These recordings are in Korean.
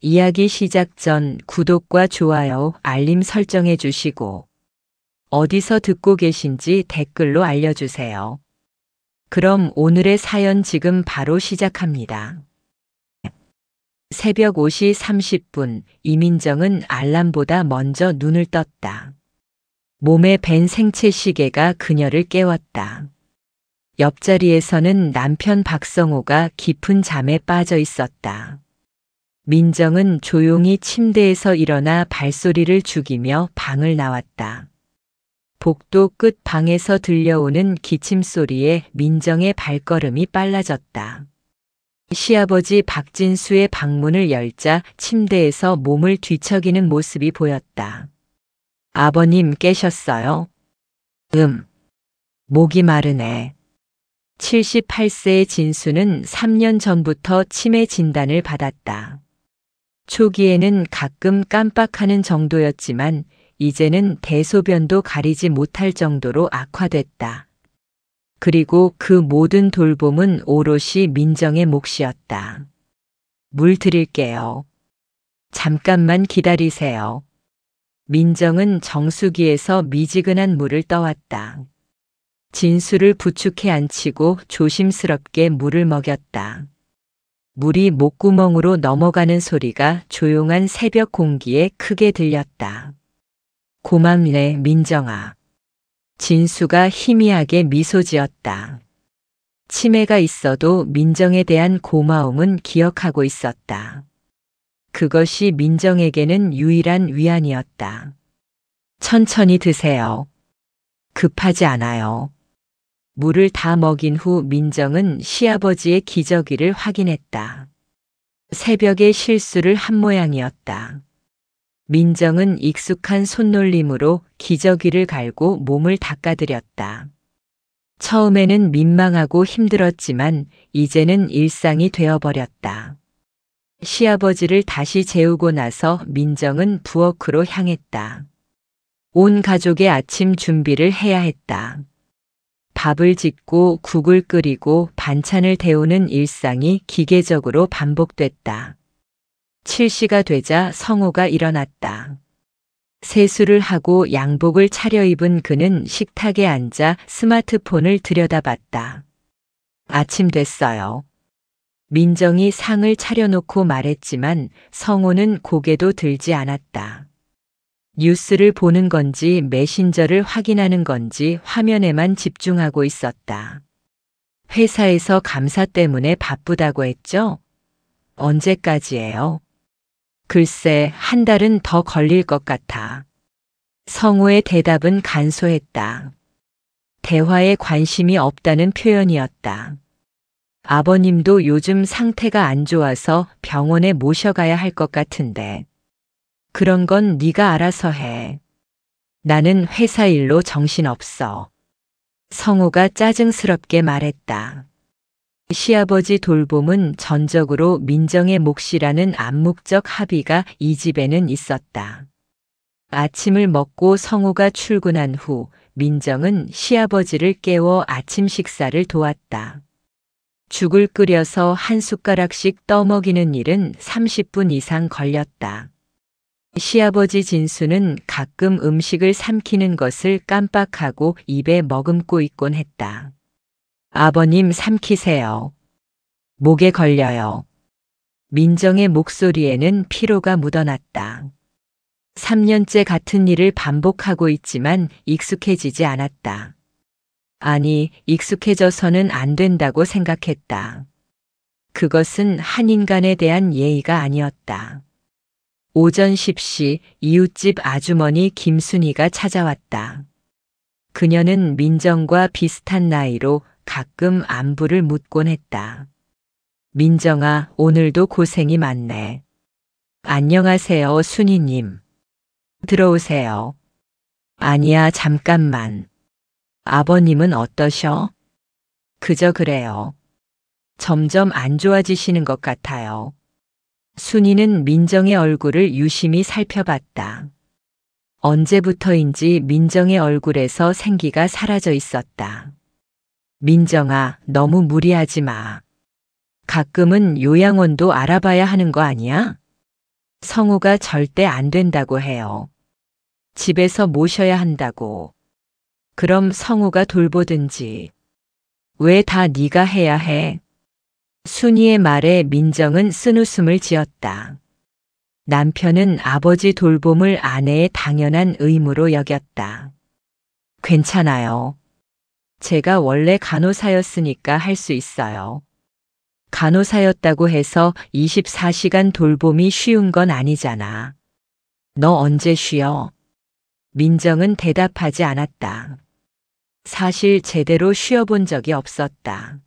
이야기 시작 전 구독과 좋아요, 알림 설정해 주시고 어디서 듣고 계신지 댓글로 알려주세요. 그럼 오늘의 사연 지금 바로 시작합니다. 새벽 5시 30분, 이민정은 알람보다 먼저 눈을 떴다. 몸에 밴 생체 시계가 그녀를 깨웠다. 옆자리에서는 남편 박성호가 깊은 잠에 빠져 있었다. 민정은 조용히 침대에서 일어나 발소리를 죽이며 방을 나왔다. 복도 끝 방에서 들려오는 기침 소리에 민정의 발걸음이 빨라졌다. 시아버지 박진수의 방문을 열자 침대에서 몸을 뒤척이는 모습이 보였다. 아버님 깨셨어요? 목이 마르네. 78세의 진수는 3년 전부터 치매 진단을 받았다. 초기에는 가끔 깜빡하는 정도였지만 이제는 대소변도 가리지 못할 정도로 악화됐다. 그리고 그 모든 돌봄은 오롯이 민정의 몫이었다. 물 드릴게요. 잠깐만 기다리세요. 민정은 정수기에서 미지근한 물을 떠왔다. 진수를 부축해 앉히고 조심스럽게 물을 먹였다. 물이 목구멍으로 넘어가는 소리가 조용한 새벽 공기에 크게 들렸다. 고맙네, 민정아. 진수가 희미하게 미소 지었다. 치매가 있어도 민정에 대한 고마움은 기억하고 있었다. 그것이 민정에게는 유일한 위안이었다. 천천히 드세요. 급하지 않아요. 물을 다 먹인 후 민정은 시아버지의 기저귀를 확인했다. 새벽에 실수를 한 모양이었다. 민정은 익숙한 손놀림으로 기저귀를 갈고 몸을 닦아드렸다. 처음에는 민망하고 힘들었지만 이제는 일상이 되어버렸다. 시아버지를 다시 재우고 나서 민정은 부엌으로 향했다. 온 가족의 아침 준비를 해야 했다. 밥을 짓고 국을 끓이고 반찬을 데우는 일상이 기계적으로 반복됐다. 7시가 되자 성호가 일어났다. 세수를 하고 양복을 차려입은 그는 식탁에 앉아 스마트폰을 들여다봤다. 아침 됐어요. 민정이 상을 차려놓고 말했지만 성호는 고개도 들지 않았다. 뉴스를 보는 건지 메신저를 확인하는 건지 화면에만 집중하고 있었다. 회사에서 감사 때문에 바쁘다고 했죠? 언제까지예요? 글쎄, 한 달은 더 걸릴 것 같아. 성호의 대답은 간소했다. 대화에 관심이 없다는 표현이었다. 아버님도 요즘 상태가 안 좋아서 병원에 모셔가야 할 것 같은데. 그런 건 네가 알아서 해. 나는 회사 일로 정신없어. 성호가 짜증스럽게 말했다. 시아버지 돌봄은 전적으로 민정의 몫이라는 암묵적 합의가 이 집에는 있었다. 아침을 먹고 성호가 출근한 후 민정은 시아버지를 깨워 아침 식사를 도왔다. 죽을 끓여서 한 숟가락씩 떠먹이는 일은 30분 이상 걸렸다. 시아버지 진수는 가끔 음식을 삼키는 것을 깜빡하고 입에 머금고 있곤 했다. 아버님 삼키세요. 목에 걸려요. 민정의 목소리에는 피로가 묻어났다. 3년째 같은 일을 반복하고 있지만 익숙해지지 않았다. 아니, 익숙해져서는 안 된다고 생각했다. 그것은 한 인간에 대한 예의가 아니었다. 오전 10시 이웃집 아주머니 김순희가 찾아왔다. 그녀는 민정과 비슷한 나이로 가끔 안부를 묻곤 했다. 민정아, 오늘도 고생이 많네. 안녕하세요, 순희님. 들어오세요. 아니야, 잠깐만. 아버님은 어떠셔? 그저 그래요. 점점 안 좋아지시는 것 같아요. 순이는 민정의 얼굴을 유심히 살펴봤다. 언제부터인지 민정의 얼굴에서 생기가 사라져 있었다. 민정아, 너무 무리하지 마. 가끔은 요양원도 알아봐야 하는 거 아니야? 성우가 절대 안 된다고 해요. 집에서 모셔야 한다고. 그럼 성우가 돌보든지. 왜 다 네가 해야 해? 순이의 말에 민정은 쓴웃음을 지었다. 남편은 아버지 돌봄을 아내의 당연한 의무로 여겼다. 괜찮아요. 제가 원래 간호사였으니까 할 수 있어요. 간호사였다고 해서 24시간 돌봄이 쉬운 건 아니잖아. 너 언제 쉬어? 민정은 대답하지 않았다. 사실 제대로 쉬어본 적이 없었다.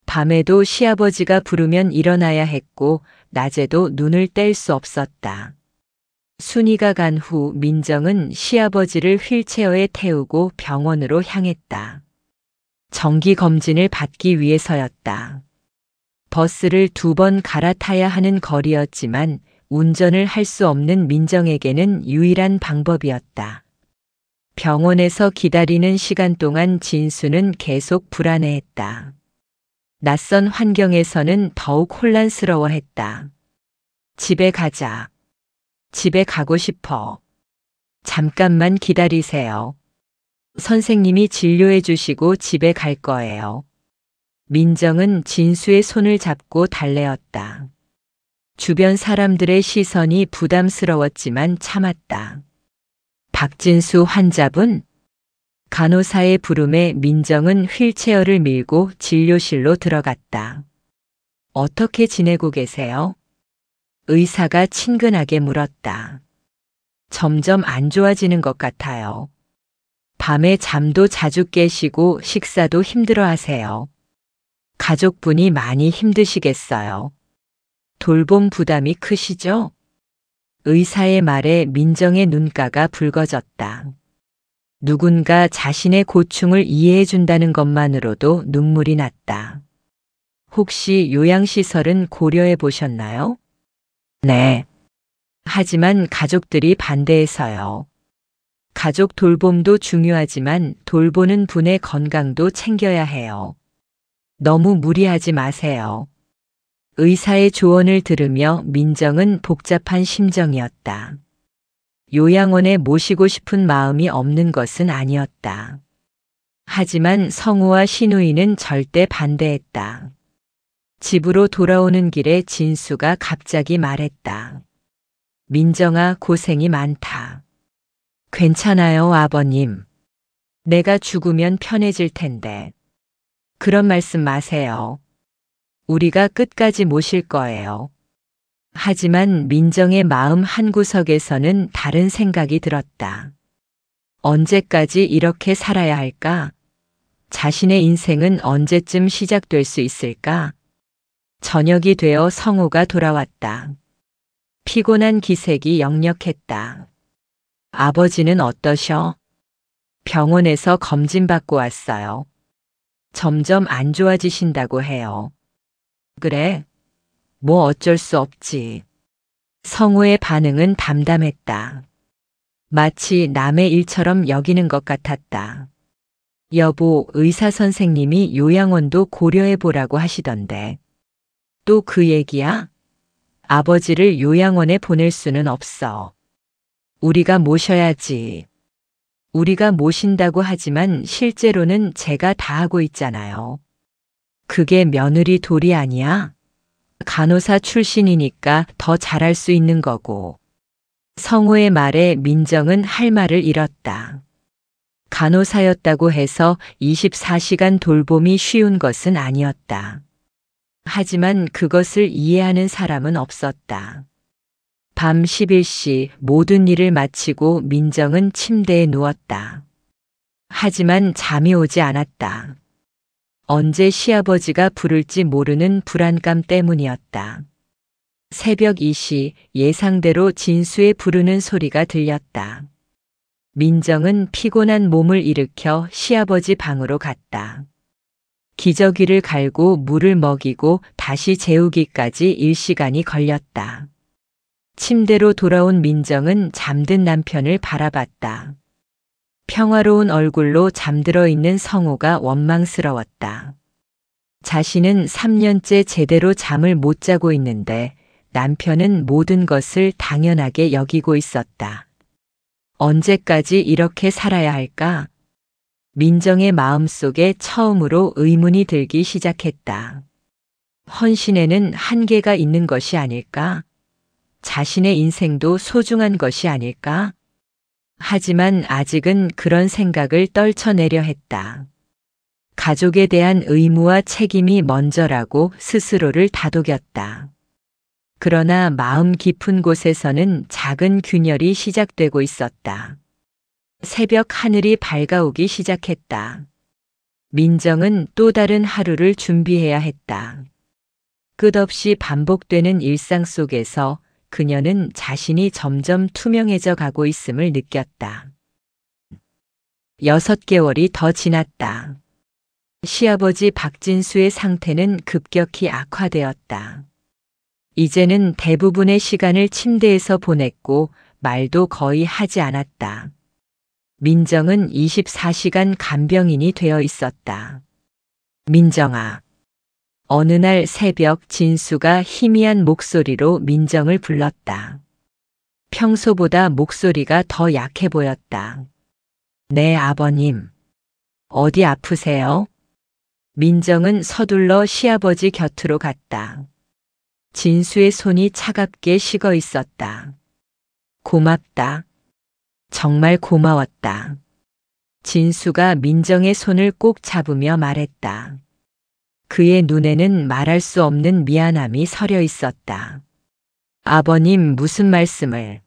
밤에도 시아버지가 부르면 일어나야 했고 낮에도 눈을 뗄 수 없었다. 순이가 간 후 민정은 시아버지를 휠체어에 태우고 병원으로 향했다. 정기 검진을 받기 위해서였다. 버스를 2번 갈아타야 하는 거리였지만 운전을 할 수 없는 민정에게는 유일한 방법이었다. 병원에서 기다리는 시간 동안 진수는 계속 불안해했다. 낯선 환경에서는 더욱 혼란스러워했다. 집에 가자. 집에 가고 싶어. 잠깐만 기다리세요. 선생님이 진료해 주시고 집에 갈 거예요. 민정은 진수의 손을 잡고 달래었다. 주변 사람들의 시선이 부담스러웠지만 참았다. 박진수 환자분? 간호사의 부름에 민정은 휠체어를 밀고 진료실로 들어갔다. 어떻게 지내고 계세요? 의사가 친근하게 물었다. 점점 안 좋아지는 것 같아요. 밤에 잠도 자주 깨시고 식사도 힘들어 하세요. 가족분이 많이 힘드시겠어요. 돌봄 부담이 크시죠? 의사의 말에 민정의 눈가가 붉어졌다. 누군가 자신의 고충을 이해해 준다는 것만으로도 눈물이 났다. 혹시 요양시설은 고려해 보셨나요? 네. 하지만 가족들이 반대해서요. 가족 돌봄도 중요하지만 돌보는 분의 건강도 챙겨야 해요. 너무 무리하지 마세요. 의사의 조언을 들으며 민정은 복잡한 심정이었다. 요양원에 모시고 싶은 마음이 없는 것은 아니었다. 하지만 성우와 신우이는 절대 반대했다. 집으로 돌아오는 길에 진수가 갑자기 말했다. 민정아, 고생이 많다. 괜찮아요, 아버님. 내가 죽으면 편해질 텐데. 그런 말씀 마세요. 우리가 끝까지 모실 거예요. 하지만 민정의 마음 한구석에서는 다른 생각이 들었다. 언제까지 이렇게 살아야 할까? 자신의 인생은 언제쯤 시작될 수 있을까? 저녁이 되어 성우가 돌아왔다. 피곤한 기색이 역력했다. 아버지는 어떠셔? 병원에서 검진받고 왔어요. 점점 안 좋아지신다고 해요. 그래? 뭐 어쩔 수 없지. 성우의 반응은 담담했다. 마치 남의 일처럼 여기는 것 같았다. 여보, 의사 선생님이 요양원도 고려해보라고 하시던데. 또 그 얘기야? 아버지를 요양원에 보낼 수는 없어. 우리가 모셔야지. 우리가 모신다고 하지만 실제로는 제가 다 하고 있잖아요. 그게 며느리 도리 아니야? 간호사 출신이니까 더 잘할 수 있는 거고. 성우의 말에 민정은 할 말을 잃었다. 간호사였다고 해서 24시간 돌봄이 쉬운 것은 아니었다. 하지만 그것을 이해하는 사람은 없었다. 밤 11시 모든 일을 마치고 민정은 침대에 누웠다. 하지만 잠이 오지 않았다. 언제 시아버지가 부를지 모르는 불안감 때문이었다. 새벽 2시 예상대로 진수의 부르는 소리가 들렸다. 민정은 피곤한 몸을 일으켜 시아버지 방으로 갔다. 기저귀를 갈고 물을 먹이고 다시 재우기까지 1시간이 걸렸다. 침대로 돌아온 민정은 잠든 남편을 바라봤다. 평화로운 얼굴로 잠들어 있는 성우가 원망스러웠다. 자신은 3년째 제대로 잠을 못 자고 있는데 남편은 모든 것을 당연하게 여기고 있었다. 언제까지 이렇게 살아야 할까? 민정의 마음속에 처음으로 의문이 들기 시작했다. 헌신에는 한계가 있는 것이 아닐까? 자신의 인생도 소중한 것이 아닐까? 하지만 아직은 그런 생각을 떨쳐내려 했다. 가족에 대한 의무와 책임이 먼저라고 스스로를 다독였다. 그러나 마음 깊은 곳에서는 작은 균열이 시작되고 있었다. 새벽 하늘이 밝아오기 시작했다. 민정은 또 다른 하루를 준비해야 했다. 끝없이 반복되는 일상 속에서 그녀는 자신이 점점 투명해져 가고 있음을 느꼈다. 6개월이 더 지났다. 시아버지 박진수의 상태는 급격히 악화되었다. 이제는 대부분의 시간을 침대에서 보냈고 말도 거의 하지 않았다. 민정은 24시간 간병인이 되어 있었다. 민정아. 어느 날 새벽 진수가 희미한 목소리로 민정을 불렀다. 평소보다 목소리가 더 약해 보였다. 네, 아버님. 어디 아프세요? 민정은 서둘러 시아버지 곁으로 갔다. 진수의 손이 차갑게 식어 있었다. 고맙다. 정말 고마웠다. 진수가 민정의 손을 꼭 잡으며 말했다. 그의 눈에는 말할 수 없는 미안함이 서려 있었다. 아버님 무슨 말씀을.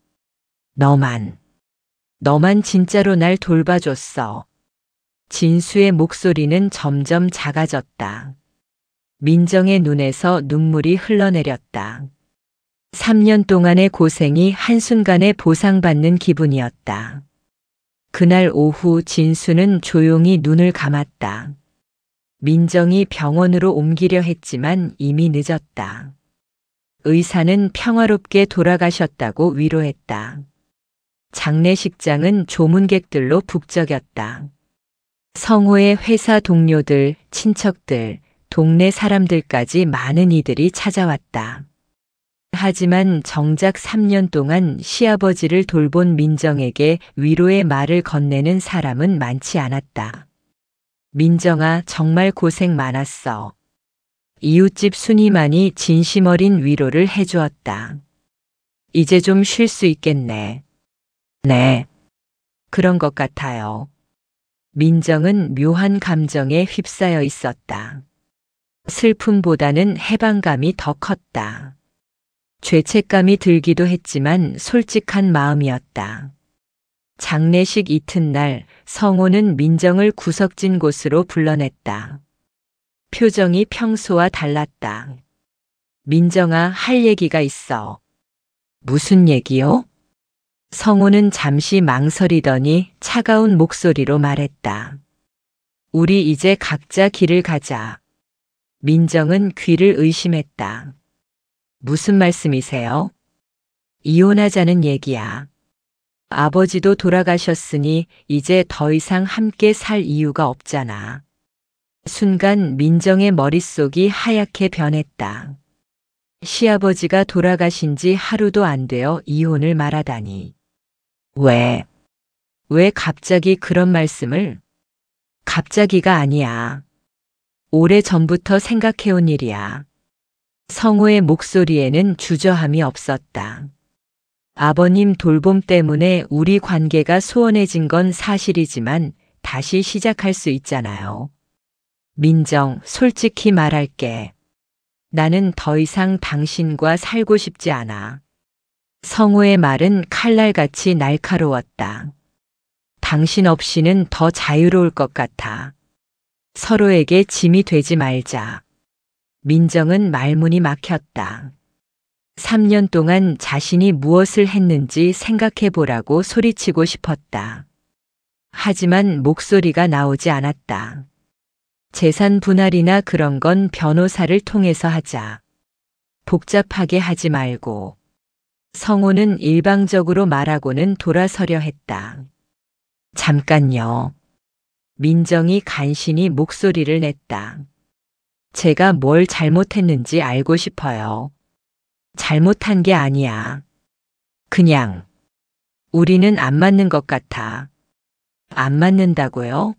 너만 진짜로 날 돌봐줬어. 진수의 목소리는 점점 작아졌다. 민정의 눈에서 눈물이 흘러내렸다. 3년 동안의 고생이 한순간에 보상받는 기분이었다. 그날 오후 진수는 조용히 눈을 감았다. 민정이 병원으로 옮기려 했지만 이미 늦었다. 의사는 평화롭게 돌아가셨다고 위로했다. 장례식장은 조문객들로 북적였다. 성호의 회사 동료들, 친척들, 동네 사람들까지 많은 이들이 찾아왔다. 하지만 정작 3년 동안 시아버지를 돌본 민정에게 위로의 말을 건네는 사람은 많지 않았다. 민정아, 정말 고생 많았어. 이웃집 순이만이 진심 어린 위로를 해주었다. 이제 좀 쉴 수 있겠네. 네. 그런 것 같아요. 민정은 묘한 감정에 휩싸여 있었다. 슬픔보다는 해방감이 더 컸다. 죄책감이 들기도 했지만 솔직한 마음이었다. 장례식 이튿날 성호는 민정을 구석진 곳으로 불러냈다. 표정이 평소와 달랐다. 민정아, 할 얘기가 있어. 무슨 얘기요? 성호는 잠시 망설이더니 차가운 목소리로 말했다. 우리 이제 각자 길을 가자. 민정은 귀를 의심했다. 무슨 말씀이세요? 이혼하자는 얘기야. 아버지도 돌아가셨으니 이제 더 이상 함께 살 이유가 없잖아. 순간 민정의 머릿속이 하얗게 변했다. 시아버지가 돌아가신 지 하루도 안 되어 이혼을 말하다니. 왜 갑자기 그런 말씀을? 갑자기가 아니야. 오래전부터 생각해온 일이야. 성호의 목소리에는 주저함이 없었다. 아버님 돌봄 때문에 우리 관계가 소원해진 건 사실이지만 다시 시작할 수 있잖아요. 민정, 솔직히 말할게. 나는 더 이상 당신과 살고 싶지 않아. 성호의 말은 칼날같이 날카로웠다. 당신 없이는 더 자유로울 것 같아. 서로에게 짐이 되지 말자. 민정은 말문이 막혔다. 3년 동안 자신이 무엇을 했는지 생각해 보라고 소리치고 싶었다. 하지만 목소리가 나오지 않았다. 재산 분할이나 그런 건 변호사를 통해서 하자. 복잡하게 하지 말고. 성호는 일방적으로 말하고는 돌아서려 했다. 잠깐요. 민정이 간신히 목소리를 냈다. 제가 뭘 잘못했는지 알고 싶어요. 잘못한 게 아니야. 그냥 우리는 안 맞는 것 같아. 안 맞는다고요?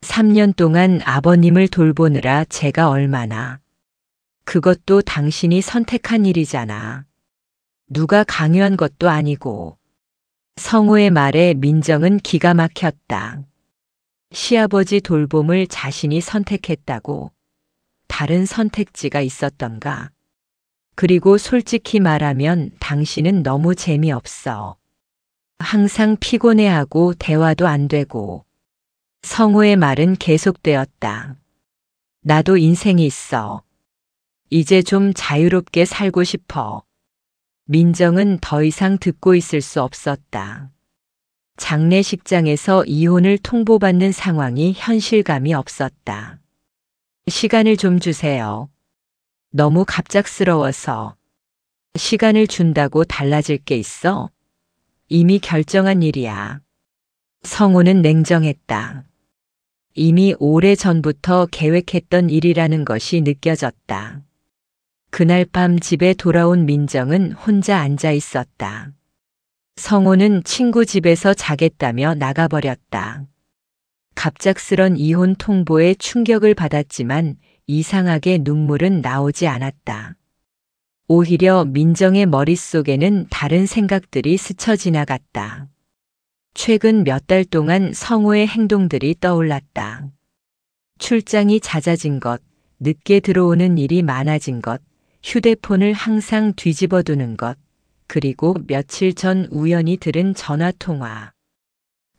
3년 동안 아버님을 돌보느라 제가 얼마나. 그것도 당신이 선택한 일이잖아. 누가 강요한 것도 아니고. 성우의 말에 민정은 기가 막혔다. 시아버지 돌봄을 자신이 선택했다고. 다른 선택지가 있었던가. 그리고 솔직히 말하면 당신은 너무 재미없어. 항상 피곤해하고 대화도 안 되고. 성우의 말은 계속되었다. 나도 인생이 있어. 이제 좀 자유롭게 살고 싶어. 민정은 더 이상 듣고 있을 수 없었다. 장례식장에서 이혼을 통보받는 상황이 현실감이 없었다. 시간을 좀 주세요. 너무 갑작스러워서. 시간을 준다고 달라질 게 있어? 이미 결정한 일이야. 성우는 냉정했다. 이미 오래전부터 계획했던 일이라는 것이 느껴졌다. 그날 밤 집에 돌아온 민정은 혼자 앉아 있었다. 성우는 친구 집에서 자겠다며 나가버렸다. 갑작스런 이혼 통보에 충격을 받았지만 이상하게 눈물은 나오지 않았다. 오히려 민정의 머릿속에는 다른 생각들이 스쳐 지나갔다. 최근 몇 달 동안 성우의 행동들이 떠올랐다. 출장이 잦아진 것, 늦게 들어오는 일이 많아진 것, 휴대폰을 항상 뒤집어 두는 것, 그리고 며칠 전 우연히 들은 전화통화.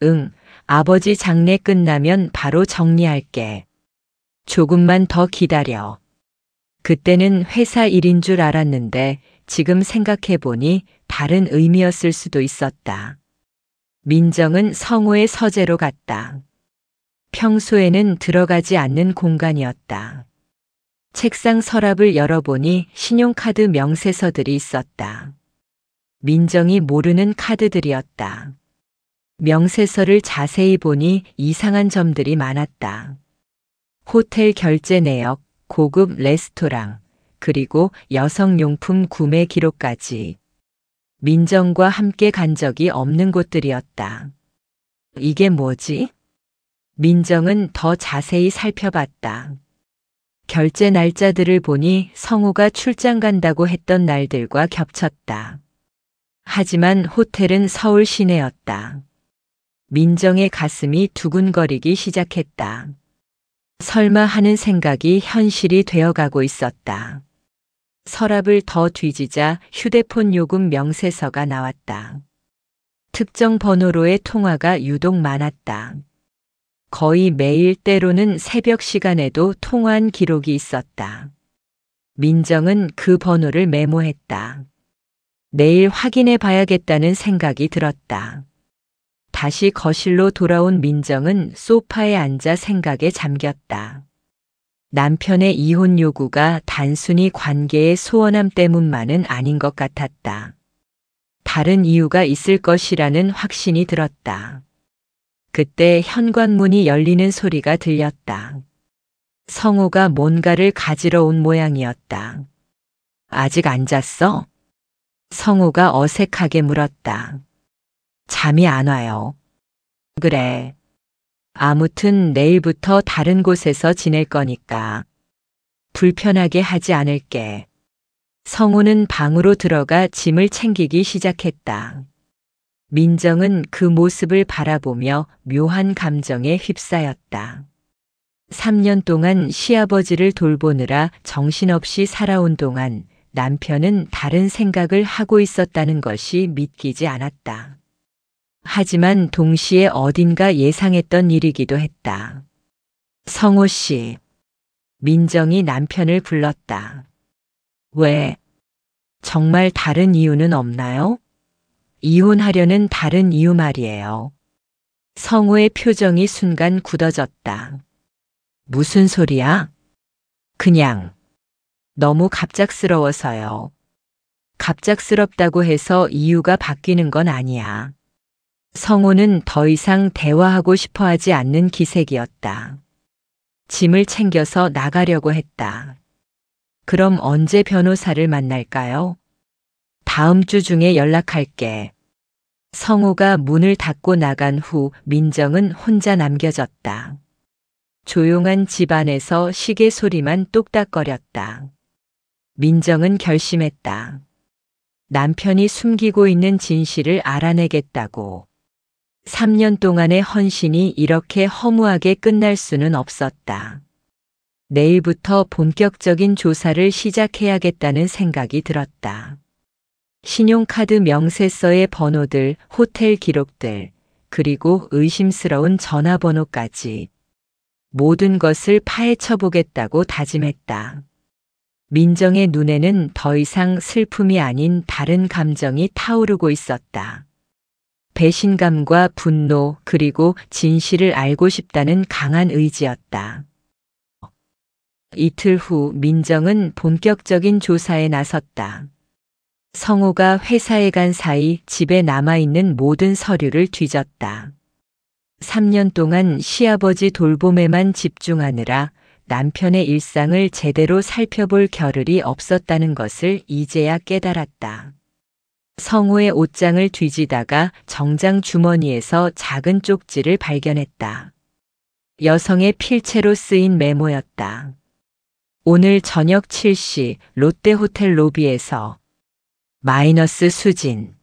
응, 아버지 장례 끝나면 바로 정리할게. 조금만 더 기다려. 그때는 회사 일인 줄 알았는데 지금 생각해보니 다른 의미였을 수도 있었다. 민정은 성우의 서재로 갔다. 평소에는 들어가지 않는 공간이었다. 책상 서랍을 열어보니 신용카드 명세서들이 있었다. 민정이 모르는 카드들이었다. 명세서를 자세히 보니 이상한 점들이 많았다. 호텔 결제 내역, 고급 레스토랑, 그리고 여성용품 구매 기록까지. 민정과 함께 간 적이 없는 곳들이었다. 이게 뭐지? 민정은 더 자세히 살펴봤다. 결제 날짜들을 보니 성우가 출장 간다고 했던 날들과 겹쳤다. 하지만 호텔은 서울 시내였다. 민정의 가슴이 두근거리기 시작했다. 설마 하는 생각이 현실이 되어가고 있었다. 서랍을 더 뒤지자 휴대폰 요금 명세서가 나왔다. 특정 번호로의 통화가 유독 많았다. 거의 매일 때로는 새벽 시간에도 통화한 기록이 있었다. 민정은 그 번호를 메모했다. 내일 확인해 봐야겠다는 생각이 들었다. 다시 거실로 돌아온 민정은 소파에 앉아 생각에 잠겼다. 남편의 이혼 요구가 단순히 관계의 소원함 때문만은 아닌 것 같았다. 다른 이유가 있을 것이라는 확신이 들었다. 그때 현관문이 열리는 소리가 들렸다. 성우가 뭔가를 가지러 온 모양이었다. 아직 안 잤어? 성우가 어색하게 물었다. 잠이 안 와요. 그래. 아무튼 내일부터 다른 곳에서 지낼 거니까 불편하게 하지 않을게. 성우는 방으로 들어가 짐을 챙기기 시작했다. 민정은 그 모습을 바라보며 묘한 감정에 휩싸였다. 3년 동안 시아버지를 돌보느라 정신없이 살아온 동안 남편은 다른 생각을 하고 있었다는 것이 믿기지 않았다. 하지만 동시에 어딘가 예상했던 일이기도 했다. 성우 씨. 민정이 남편을 불렀다. 왜? 정말 다른 이유는 없나요? 이혼하려는 다른 이유 말이에요. 성우의 표정이 순간 굳어졌다. 무슨 소리야? 그냥. 너무 갑작스러워서요. 갑작스럽다고 해서 이유가 바뀌는 건 아니야. 성우는 더 이상 대화하고 싶어 하지 않는 기색이었다. 짐을 챙겨서 나가려고 했다. 그럼 언제 변호사를 만날까요? 다음 주 중에 연락할게. 성호가 문을 닫고 나간 후 민정은 혼자 남겨졌다. 조용한 집안에서 시계 소리만 똑딱거렸다. 민정은 결심했다. 남편이 숨기고 있는 진실을 알아내겠다고. 3년 동안의 헌신이 이렇게 허무하게 끝날 수는 없었다. 내일부터 본격적인 조사를 시작해야겠다는 생각이 들었다. 신용카드 명세서의 번호들, 호텔 기록들, 그리고 의심스러운 전화번호까지 모든 것을 파헤쳐 보겠다고 다짐했다. 민정의 눈에는 더 이상 슬픔이 아닌 다른 감정이 타오르고 있었다. 배신감과 분노, 그리고 진실을 알고 싶다는 강한 의지였다. 이틀 후 민정은 본격적인 조사에 나섰다. 성호가 회사에 간 사이 집에 남아있는 모든 서류를 뒤졌다. 3년 동안 시아버지 돌봄에만 집중하느라 남편의 일상을 제대로 살펴볼 겨를이 없었다는 것을 이제야 깨달았다. 성호의 옷장을 뒤지다가 정장 주머니에서 작은 쪽지를 발견했다. 여성의 필체로 쓰인 메모였다. 오늘 저녁 7시 롯데호텔 로비에서 마이너스 수진.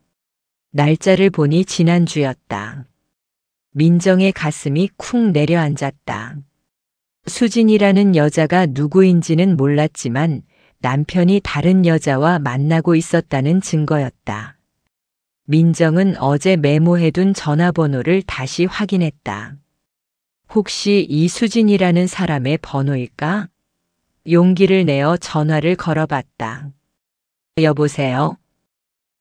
날짜를 보니 지난주였다. 민정의 가슴이 쿵 내려앉았다. 수진이라는 여자가 누구인지는 몰랐지만 남편이 다른 여자와 만나고 있었다는 증거였다. 민정은 어제 메모해둔 전화번호를 다시 확인했다. 혹시 이수진이라는 사람의 번호일까? 용기를 내어 전화를 걸어봤다. 여보세요?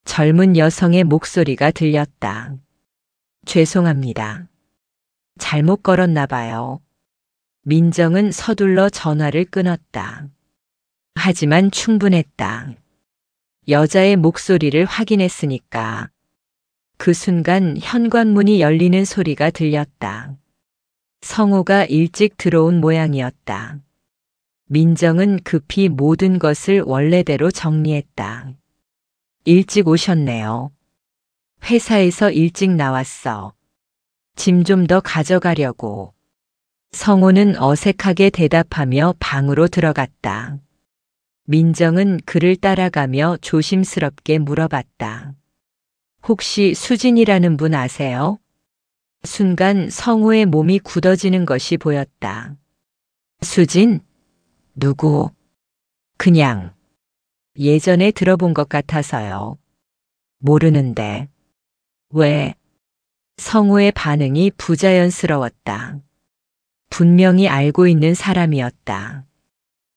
젊은 여성의 목소리가 들렸다. 죄송합니다. 잘못 걸었나 봐요. 민정은 서둘러 전화를 끊었다. 하지만 충분했다. 여자의 목소리를 확인했으니까. 그 순간 현관문이 열리는 소리가 들렸다. 성호가 일찍 들어온 모양이었다. 민정은 급히 모든 것을 원래대로 정리했다. 일찍 오셨네요. 회사에서 일찍 나왔어. 짐 좀 더 가져가려고. 성호는 어색하게 대답하며 방으로 들어갔다. 민정은 그를 따라가며 조심스럽게 물어봤다. 혹시 수진이라는 분 아세요? 순간 성호의 몸이 굳어지는 것이 보였다. 수진? 누구? 그냥 예전에 들어본 것 같아서요. 모르는데. 왜? 성호의 반응이 부자연스러웠다. 분명히 알고 있는 사람이었다.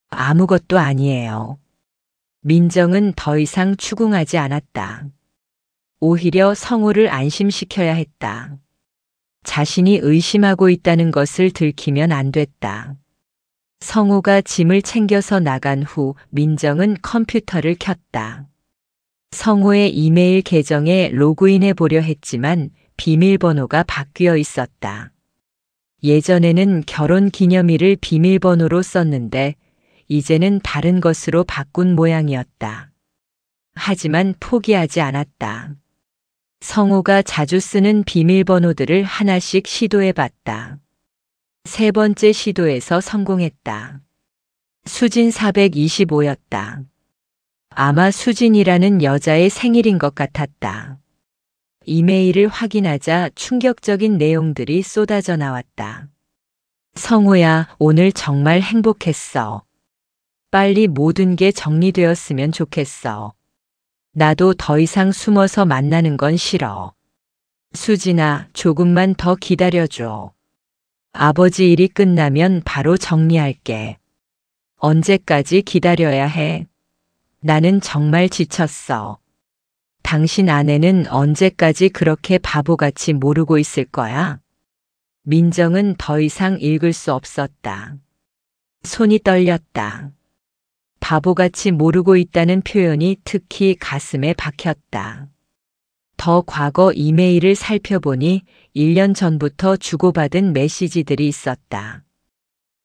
아무것도 아니에요. 민정은 더 이상 추궁하지 않았다. 오히려 성호를 안심시켜야 했다. 자신이 의심하고 있다는 것을 들키면 안 됐다. 성호가 짐을 챙겨서 나간 후 민정은 컴퓨터를 켰다. 성호의 이메일 계정에 로그인해 보려 했지만 비밀번호가 바뀌어 있었다. 예전에는 결혼 기념일을 비밀번호로 썼는데 이제는 다른 것으로 바꾼 모양이었다. 하지만 포기하지 않았다. 성호가 자주 쓰는 비밀번호들을 하나씩 시도해 봤다. 세 번째 시도에서 성공했다. 수진 425였다. 아마 수진이라는 여자의 생일인 것 같았다. 이메일을 확인하자 충격적인 내용들이 쏟아져 나왔다. 성호야, 오늘 정말 행복했어. 빨리 모든 게 정리되었으면 좋겠어. 나도 더 이상 숨어서 만나는 건 싫어. 수진아, 조금만 더 기다려줘. 아버지 일이 끝나면 바로 정리할게. 언제까지 기다려야 해? 나는 정말 지쳤어. 당신 아내는 언제까지 그렇게 바보같이 모르고 있을 거야? 민정은 더 이상 읽을 수 없었다. 손이 떨렸다. 바보같이 모르고 있다는 표현이 특히 가슴에 박혔다. 더 과거 이메일을 살펴보니 1년 전부터 주고받은 메시지들이 있었다.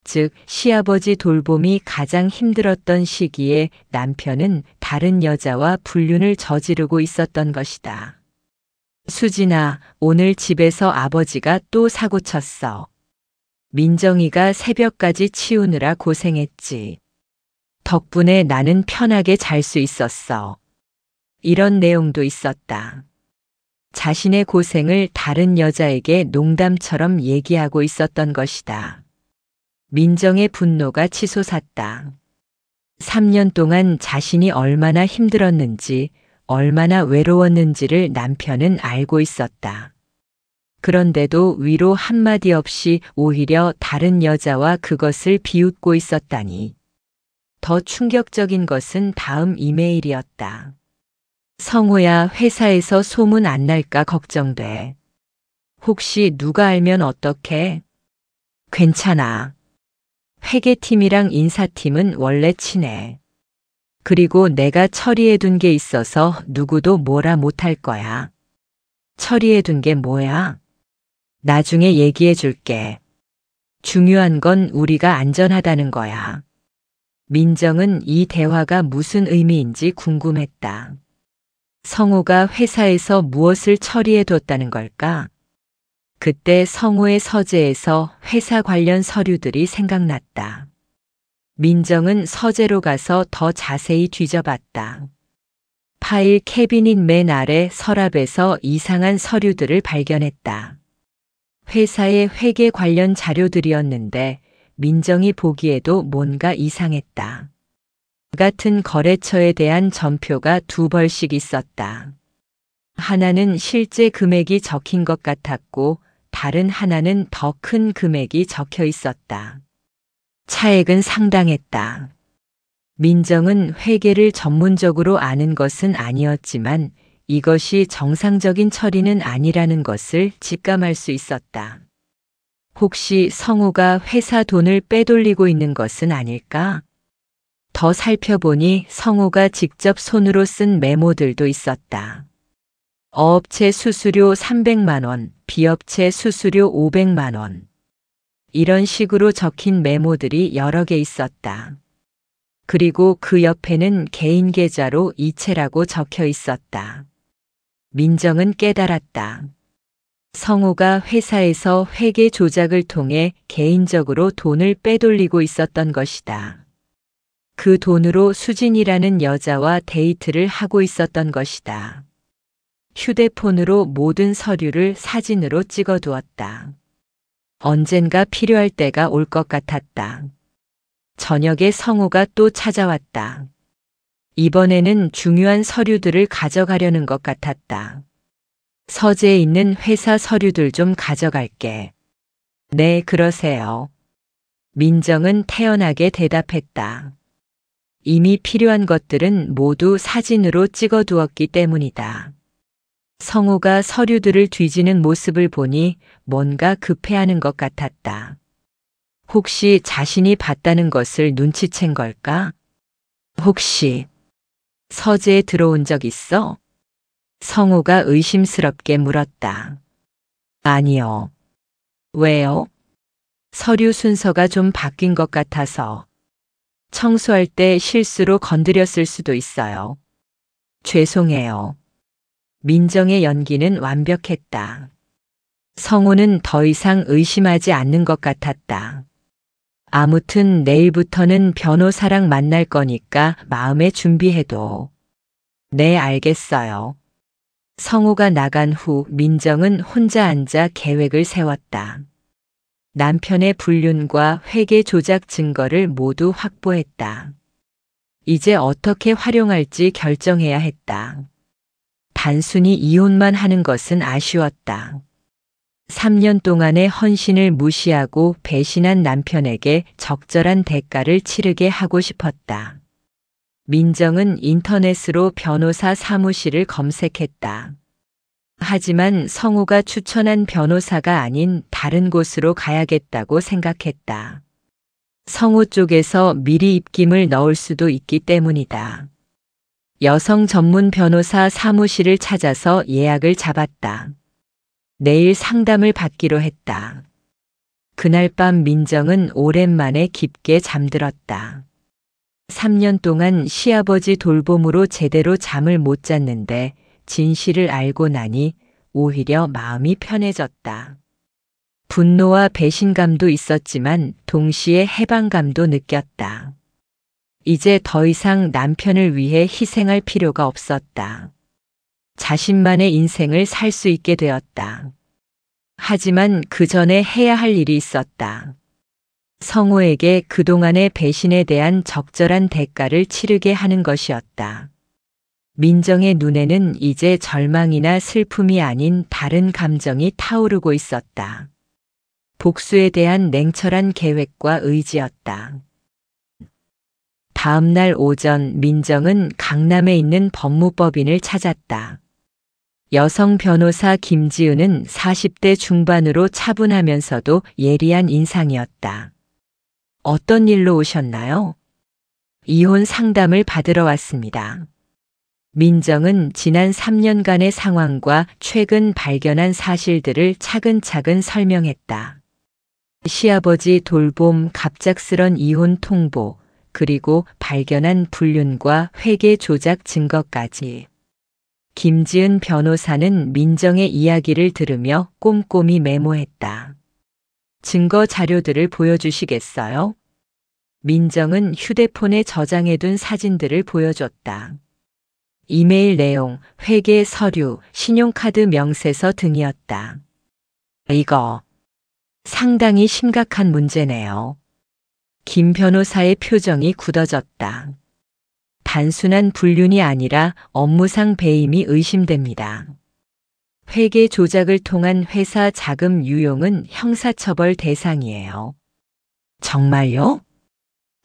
즉 시아버지 돌봄이 가장 힘들었던 시기에 남편은 다른 여자와 불륜을 저지르고 있었던 것이다. 수진아, 오늘 집에서 아버지가 또 사고쳤어. 민정이가 새벽까지 치우느라 고생했지. 덕분에 나는 편하게 잘 수 있었어. 이런 내용도 있었다. 자신의 고생을 다른 여자에게 농담처럼 얘기하고 있었던 것이다. 민정의 분노가 치솟았다. 3년 동안 자신이 얼마나 힘들었는지, 얼마나 외로웠는지를 남편은 알고 있었다. 그런데도 위로 한마디 없이 오히려 다른 여자와 그것을 비웃고 있었다니. 더 충격적인 것은 다음 이메일이었다. 성호야, 회사에서 소문 안 날까 걱정돼. 혹시 누가 알면 어떡해? 괜찮아. 회계팀이랑 인사팀은 원래 친해. 그리고 내가 처리해둔 게 있어서 누구도 뭐라 못할 거야. 처리해둔 게 뭐야? 나중에 얘기해 줄게. 중요한 건 우리가 안전하다는 거야. 민정은 이 대화가 무슨 의미인지 궁금했다. 성호가 회사에서 무엇을 처리해뒀다는 걸까? 그때 성호의 서재에서 회사 관련 서류들이 생각났다. 민정은 서재로 가서 더 자세히 뒤져봤다. 파일 캐비닛 맨 아래 서랍에서 이상한 서류들을 발견했다. 회사의 회계 관련 자료들이었는데 민정이 보기에도 뭔가 이상했다. 같은 거래처에 대한 전표가 2벌씩 있었다. 하나는 실제 금액이 적힌 것 같았고 다른 하나는 더 큰 금액이 적혀 있었다. 차액은 상당했다. 민정은 회계를 전문적으로 아는 것은 아니었지만 이것이 정상적인 처리는 아니라는 것을 직감할 수 있었다. 혹시 성우가 회사 돈을 빼돌리고 있는 것은 아닐까? 더 살펴보니 성우가 직접 손으로 쓴 메모들도 있었다. 어업체 수수료 300만 원, 비업체 수수료 500만 원. 이런 식으로 적힌 메모들이 여러 개 있었다. 그리고 그 옆에는 개인 계좌로 이체라고 적혀 있었다. 민정은 깨달았다. 성우가 회사에서 회계 조작을 통해 개인적으로 돈을 빼돌리고 있었던 것이다. 그 돈으로 수진이라는 여자와 데이트를 하고 있었던 것이다. 휴대폰으로 모든 서류를 사진으로 찍어두었다. 언젠가 필요할 때가 올 것 같았다. 저녁에 성우가 또 찾아왔다. 이번에는 중요한 서류들을 가져가려는 것 같았다. 서재에 있는 회사 서류들 좀 가져갈게. 네, 그러세요. 민정은 태연하게 대답했다. 이미 필요한 것들은 모두 사진으로 찍어두었기 때문이다. 성우가 서류들을 뒤지는 모습을 보니 뭔가 급해하는 것 같았다. 혹시 자신이 봤다는 것을 눈치챈 걸까? 혹시 서재에 들어온 적 있어? 성우가 의심스럽게 물었다. 아니요. 왜요? 서류 순서가 좀 바뀐 것 같아서. 청소할 때 실수로 건드렸을 수도 있어요. 죄송해요. 민정의 연기는 완벽했다. 성우는 더 이상 의심하지 않는 것 같았다. 아무튼 내일부터는 변호사랑 만날 거니까 마음에 준비해둬. 네, 알겠어요. 성우가 나간 후 민정은 혼자 앉아 계획을 세웠다. 남편의 불륜과 회계 조작 증거를 모두 확보했다. 이제 어떻게 활용할지 결정해야 했다. 단순히 이혼만 하는 것은 아쉬웠다. 3년 동안의 헌신을 무시하고 배신한 남편에게 적절한 대가를 치르게 하고 싶었다. 민정은 인터넷으로 변호사 사무실을 검색했다. 하지만 성우가 추천한 변호사가 아닌 다른 곳으로 가야겠다고 생각했다. 성우 쪽에서 미리 입김을 넣을 수도 있기 때문이다. 여성 전문 변호사 사무실을 찾아서 예약을 잡았다. 내일 상담을 받기로 했다. 그날 밤 민정은 오랜만에 깊게 잠들었다. 3년 동안 시아버지 돌봄으로 제대로 잠을 못 잤는데 진실을 알고 나니 오히려 마음이 편해졌다. 분노와 배신감도 있었지만 동시에 해방감도 느꼈다. 이제 더 이상 남편을 위해 희생할 필요가 없었다. 자신만의 인생을 살 수 있게 되었다. 하지만 그 전에 해야 할 일이 있었다. 성호에게 그동안의 배신에 대한 적절한 대가를 치르게 하는 것이었다. 민정의 눈에는 이제 절망이나 슬픔이 아닌 다른 감정이 타오르고 있었다. 복수에 대한 냉철한 계획과 의지였다. 다음 날 오전 민정은 강남에 있는 법무법인을 찾았다. 여성 변호사 김지은은 40대 중반으로 차분하면서도 예리한 인상이었다. 어떤 일로 오셨나요? 이혼 상담을 받으러 왔습니다. 민정은 지난 3년간의 상황과 최근 발견한 사실들을 차근차근 설명했다. 시아버지 돌봄, 갑작스런 이혼 통보, 그리고 발견한 불륜과 회계 조작 증거까지. 김지은 변호사는 민정의 이야기를 들으며 꼼꼼히 메모했다. 증거 자료들을 보여주시겠어요? 민정은 휴대폰에 저장해둔 사진들을 보여줬다. 이메일 내용, 회계 서류, 신용카드 명세서 등이었다. 이거 상당히 심각한 문제네요. 김 변호사의 표정이 굳어졌다. 단순한 불륜이 아니라 업무상 배임이 의심됩니다. 회계 조작을 통한 회사 자금 유용은 형사처벌 대상이에요. 정말요?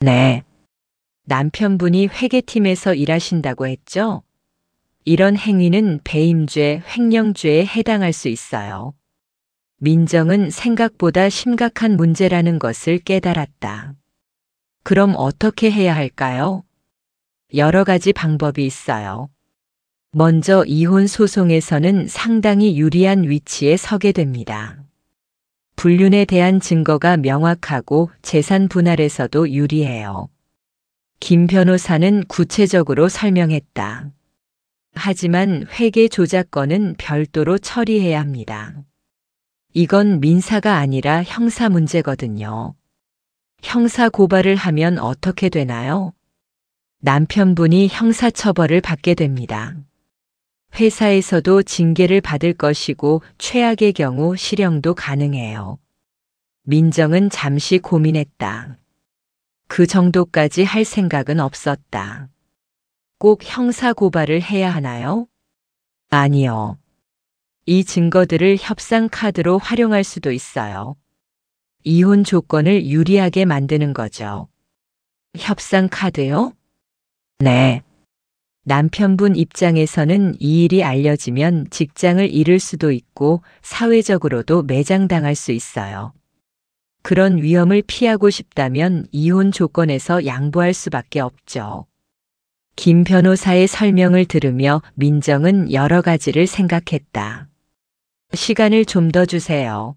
네. 남편분이 회계팀에서 일하신다고 했죠? 이런 행위는 배임죄, 횡령죄에 해당할 수 있어요. 민정은 생각보다 심각한 문제라는 것을 깨달았다. 그럼 어떻게 해야 할까요? 여러 가지 방법이 있어요. 먼저 이혼 소송에서는 상당히 유리한 위치에 서게 됩니다. 불륜에 대한 증거가 명확하고 재산 분할에서도 유리해요. 김 변호사는 구체적으로 설명했다. 하지만 회계 조작건은 별도로 처리해야 합니다. 이건 민사가 아니라 형사 문제거든요. 형사 고발을 하면 어떻게 되나요? 남편분이 형사처벌을 받게 됩니다. 회사에서도 징계를 받을 것이고 최악의 경우 실형도 가능해요. 민정은 잠시 고민했다. 그 정도까지 할 생각은 없었다. 꼭 형사 고발을 해야 하나요? 아니요. 이 증거들을 협상 카드로 활용할 수도 있어요. 이혼 조건을 유리하게 만드는 거죠. 협상 카드요? 네. 남편분 입장에서는 이 일이 알려지면 직장을 잃을 수도 있고 사회적으로도 매장당할 수 있어요. 그런 위험을 피하고 싶다면 이혼 조건에서 양보할 수밖에 없죠. 김 변호사의 설명을 들으며 민정은 여러 가지를 생각했다. 시간을 좀 더 주세요.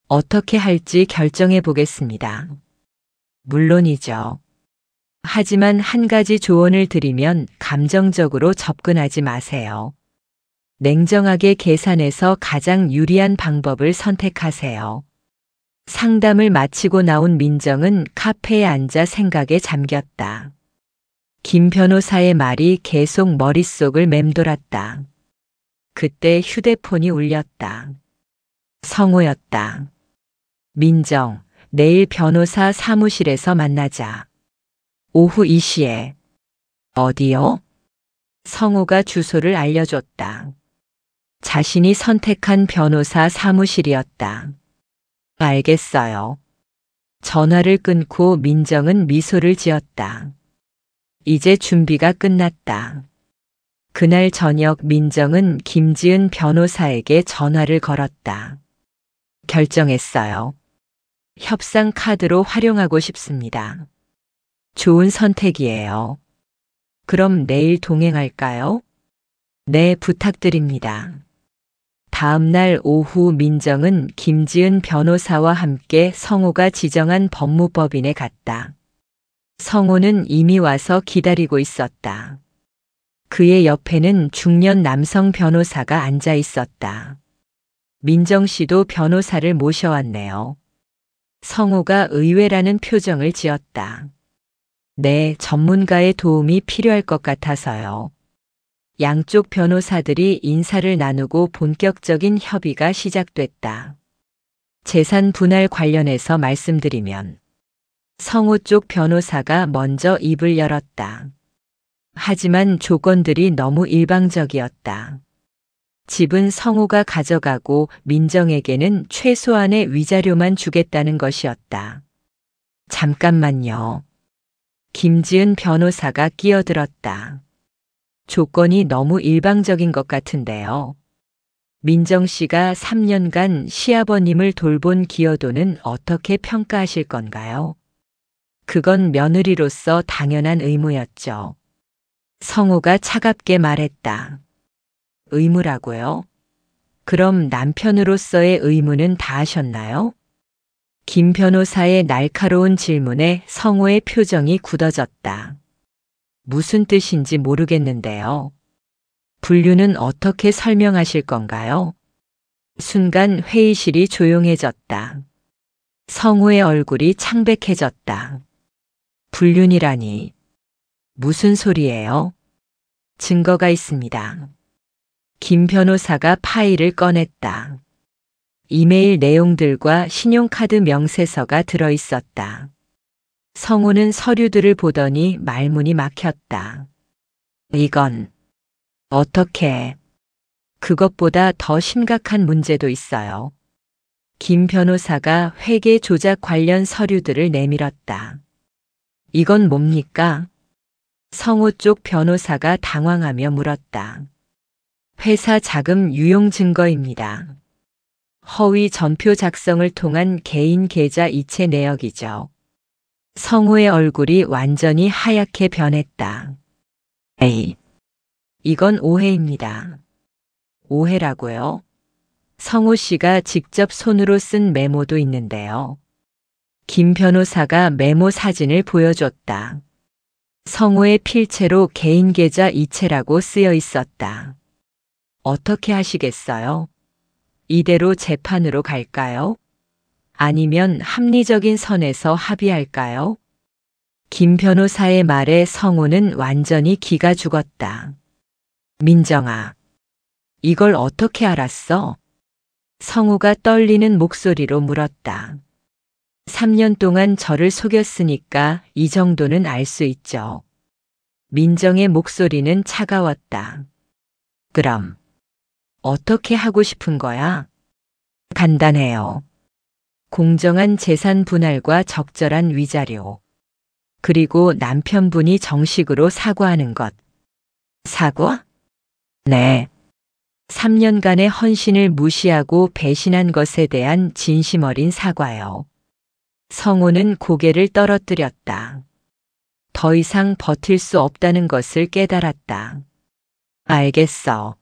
어떻게 할지 결정해 보겠습니다. 물론이죠. 하지만 한 가지 조언을 드리면 감정적으로 접근하지 마세요. 냉정하게 계산해서 가장 유리한 방법을 선택하세요. 상담을 마치고 나온 민정은 카페에 앉아 생각에 잠겼다. 김 변호사의 말이 계속 머릿속을 맴돌았다. 그때 휴대폰이 울렸다. 성호였다. 민정, 내일 변호사 사무실에서 만나자. 오후 2시에. 어디요? 성호가 주소를 알려줬다. 자신이 선택한 변호사 사무실이었다. 알겠어요. 전화를 끊고 민정은 미소를 지었다. 이제 준비가 끝났다. 그날 저녁 민정은 김지은 변호사에게 전화를 걸었다. 결정했어요. 협상 카드로 활용하고 싶습니다. 좋은 선택이에요. 그럼 내일 동행할까요? 네, 부탁드립니다. 다음 날 오후 민정은 김지은 변호사와 함께 성호가 지정한 법무법인에 갔다. 성호는 이미 와서 기다리고 있었다. 그의 옆에는 중년 남성 변호사가 앉아 있었다. 민정 씨도 변호사를 모셔왔네요. 성호가 의외라는 표정을 지었다. 네, 전문가의 도움이 필요할 것 같아서요. 양쪽 변호사들이 인사를 나누고 본격적인 협의가 시작됐다. 재산 분할 관련해서 말씀드리면 성호 쪽 변호사가 먼저 입을 열었다. 하지만 조건들이 너무 일방적이었다. 집은 성호가 가져가고 민정에게는 최소한의 위자료만 주겠다는 것이었다. 잠깐만요. 김지은 변호사가 끼어들었다. 조건이 너무 일방적인 것 같은데요. 민정 씨가 3년간 시아버님을 돌본 기여도는 어떻게 평가하실 건가요? 그건 며느리로서 당연한 의무였죠. 성호가 차갑게 말했다. 의무라고요? 그럼 남편으로서의 의무는 다 하셨나요? 김 변호사의 날카로운 질문에 성호의 표정이 굳어졌다. 무슨 뜻인지 모르겠는데요. 분류는 어떻게 설명하실 건가요? 순간 회의실이 조용해졌다. 성호의 얼굴이 창백해졌다. 불륜이라니. 무슨 소리예요? 증거가 있습니다. 김 변호사가 파일을 꺼냈다. 이메일 내용들과 신용카드 명세서가 들어 있었다. 성호는 서류들을 보더니 말문이 막혔다. 이건 어떻게? 그것보다 더 심각한 문제도 있어요. 김 변호사가 회계 조작 관련 서류들을 내밀었다. 이건 뭡니까? 성호 쪽 변호사가 당황하며 물었다. 회사 자금 유용 증거입니다. 허위 전표 작성을 통한 개인 계좌 이체 내역이죠. 성호의 얼굴이 완전히 하얗게 변했다. 에이, 이건 오해입니다. 오해라고요? 성호 씨가 직접 손으로 쓴 메모도 있는데요. 김 변호사가 메모 사진을 보여줬다. 성호의 필체로 개인 계좌 이체라고 쓰여 있었다. 어떻게 하시겠어요? 이대로 재판으로 갈까요? 아니면 합리적인 선에서 합의할까요? 김 변호사의 말에 성호는 완전히 기가 죽었다. 민정아, 이걸 어떻게 알았어? 성호가 떨리는 목소리로 물었다. 3년 동안 저를 속였으니까 이 정도는 알 수 있죠. 민정의 목소리는 차가웠다. 그럼 어떻게 하고 싶은 거야? 간단해요. 공정한 재산 분할과 적절한 위자료. 그리고 남편분이 정식으로 사과하는 것. 사과? 네. 3년간의 헌신을 무시하고 배신한 것에 대한 진심 어린 사과요. 성호는 고개를 떨어뜨렸다. 더 이상 버틸 수 없다는 것을 깨달았다. 알겠어.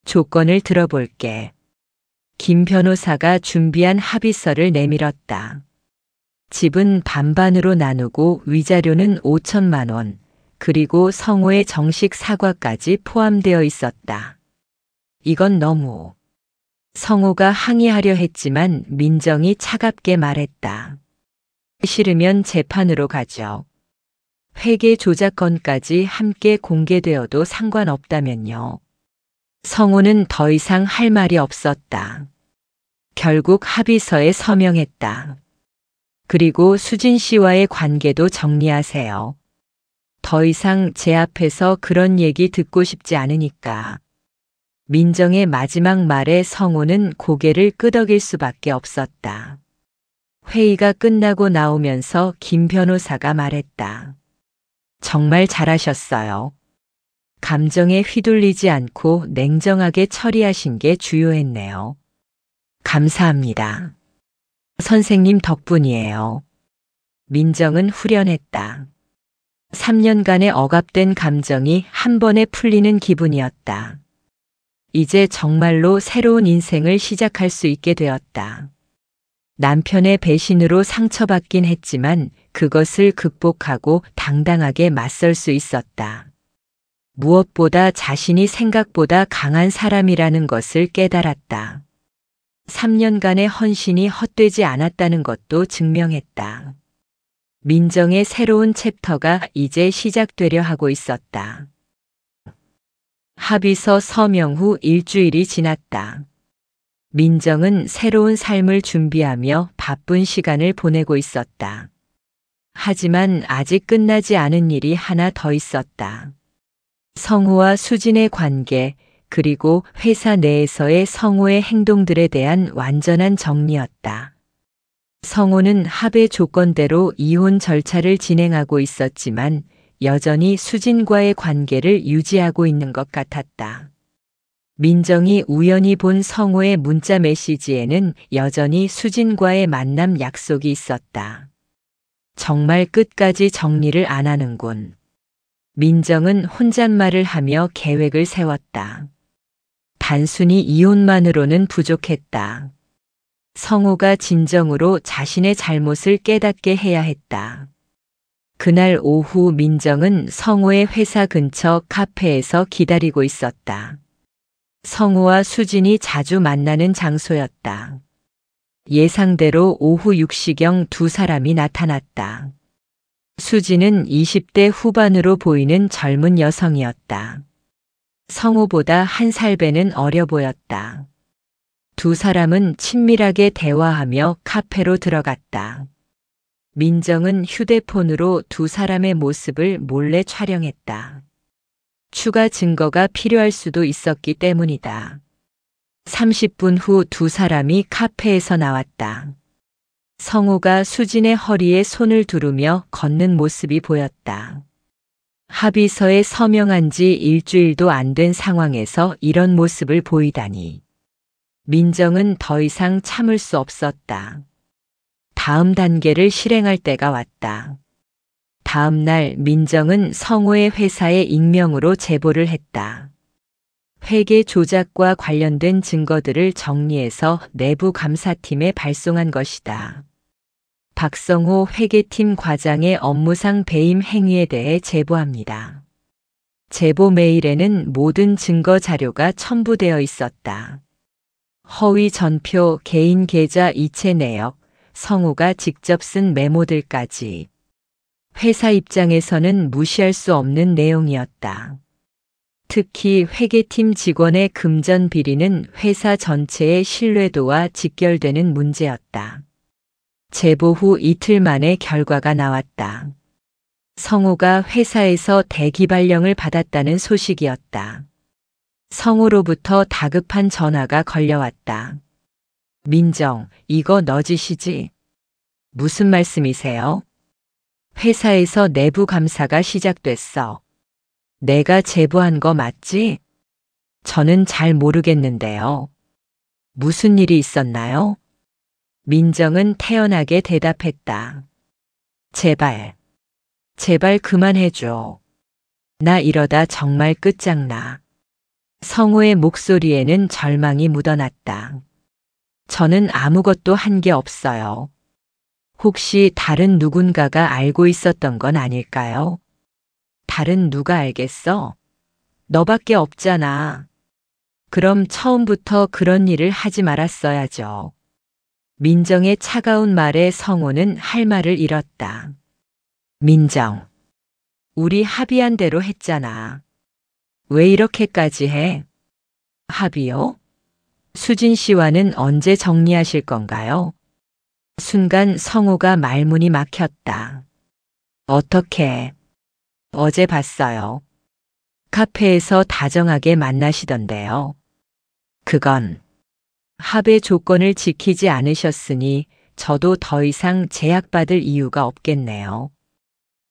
조건을 들어볼게. 김 변호사가 준비한 합의서를 내밀었다. 집은 반반으로 나누고 위자료는 5천만 원, 그리고 성호의 정식 사과까지 포함되어 있었다. 이건 너무. 성호가 항의하려 했지만 민정이 차갑게 말했다. 싫으면 재판으로 가죠. 회계 조작 건까지 함께 공개되어도 상관없다면요. 성호는 더 이상 할 말이 없었다. 결국 합의서에 서명했다. 그리고 수진 씨와의 관계도 정리하세요. 더 이상 제 앞에서 그런 얘기 듣고 싶지 않으니까. 민정의 마지막 말에 성호는 고개를 끄덕일 수밖에 없었다. 회의가 끝나고 나오면서 김 변호사가 말했다. 정말 잘하셨어요. 감정에 휘둘리지 않고 냉정하게 처리하신 게 주요했네요. 감사합니다. 선생님 덕분이에요. 민정은 후련했다. 3년간의 억압된 감정이 한 번에 풀리는 기분이었다. 이제 정말로 새로운 인생을 시작할 수 있게 되었다. 남편의 배신으로 상처받긴 했지만 그것을 극복하고 당당하게 맞설 수 있었다. 무엇보다 자신이 생각보다 강한 사람이라는 것을 깨달았다. 3년간의 헌신이 헛되지 않았다는 것도 증명했다. 민정의 새로운 챕터가 이제 시작되려 하고 있었다. 합의서 서명 후 일주일이 지났다. 민정은 새로운 삶을 준비하며 바쁜 시간을 보내고 있었다. 하지만 아직 끝나지 않은 일이 하나 더 있었다. 성우와 수진의 관계, 그리고 회사 내에서의 성우의 행동들에 대한 완전한 정리였다. 성우는 합의 조건대로 이혼 절차를 진행하고 있었지만 여전히 수진과의 관계를 유지하고 있는 것 같았다. 민정이 우연히 본 성우의 문자 메시지에는 여전히 수진과의 만남 약속이 있었다. 정말 끝까지 정리를 안 하는군. 민정은 혼잣말을 하며 계획을 세웠다. 단순히 이혼만으로는 부족했다. 성우가 진정으로 자신의 잘못을 깨닫게 해야 했다. 그날 오후 민정은 성우의 회사 근처 카페에서 기다리고 있었다. 성우와 수진이 자주 만나는 장소였다. 예상대로 오후 6시경 두 사람이 나타났다. 수진은 20대 후반으로 보이는 젊은 여성이었다. 성우보다 1살 배는 어려 보였다. 두 사람은 친밀하게 대화하며 카페로 들어갔다. 민정은 휴대폰으로 두 사람의 모습을 몰래 촬영했다. 추가 증거가 필요할 수도 있었기 때문이다. 30분 후 두 사람이 카페에서 나왔다. 성우가 수진의 허리에 손을 두르며 걷는 모습이 보였다. 합의서에 서명한 지 일주일도 안 된 상황에서 이런 모습을 보이다니. 민정은 더 이상 참을 수 없었다. 다음 단계를 실행할 때가 왔다. 다음 날 민정은 성우의 회사에 익명으로 제보를 했다. 회계 조작과 관련된 증거들을 정리해서 내부 감사팀에 발송한 것이다. 박성호 회계팀 과장의 업무상 배임 행위에 대해 제보합니다. 제보 메일에는 모든 증거 자료가 첨부되어 있었다. 허위 전표, 개인 계좌 이체 내역, 성우가 직접 쓴 메모들까지. 회사 입장에서는 무시할 수 없는 내용이었다. 특히 회계팀 직원의 금전 비리는 회사 전체의 신뢰도와 직결되는 문제였다. 제보 후 이틀 만에 결과가 나왔다. 성우가 회사에서 대기발령을 받았다는 소식이었다. 성우로부터 다급한 전화가 걸려왔다. 민정, 이거 너 짓이지? 무슨 말씀이세요? 회사에서 내부 감사가 시작됐어. 내가 제보한 거 맞지? 저는 잘 모르겠는데요. 무슨 일이 있었나요? 민정은 태연하게 대답했다. 제발 그만해줘. 나 이러다 정말 끝장나. 성우의 목소리에는 절망이 묻어났다. 저는 아무것도 한 게 없어요. 혹시 다른 누군가가 알고 있었던 건 아닐까요? 다른 누가 알겠어? 너밖에 없잖아. 그럼 처음부터 그런 일을 하지 말았어야죠. 민정의 차가운 말에 성우는 할 말을 잃었다. 민정, 우리 합의한 대로 했잖아. 왜 이렇게까지 해? 합의요? 수진 씨와는 언제 정리하실 건가요? 순간 성우가 말문이 막혔다. 어떻게? 어제 봤어요. 카페에서 다정하게 만나시던데요. 그건 합의 조건을 지키지 않으셨으니 저도 더 이상 제약받을 이유가 없겠네요.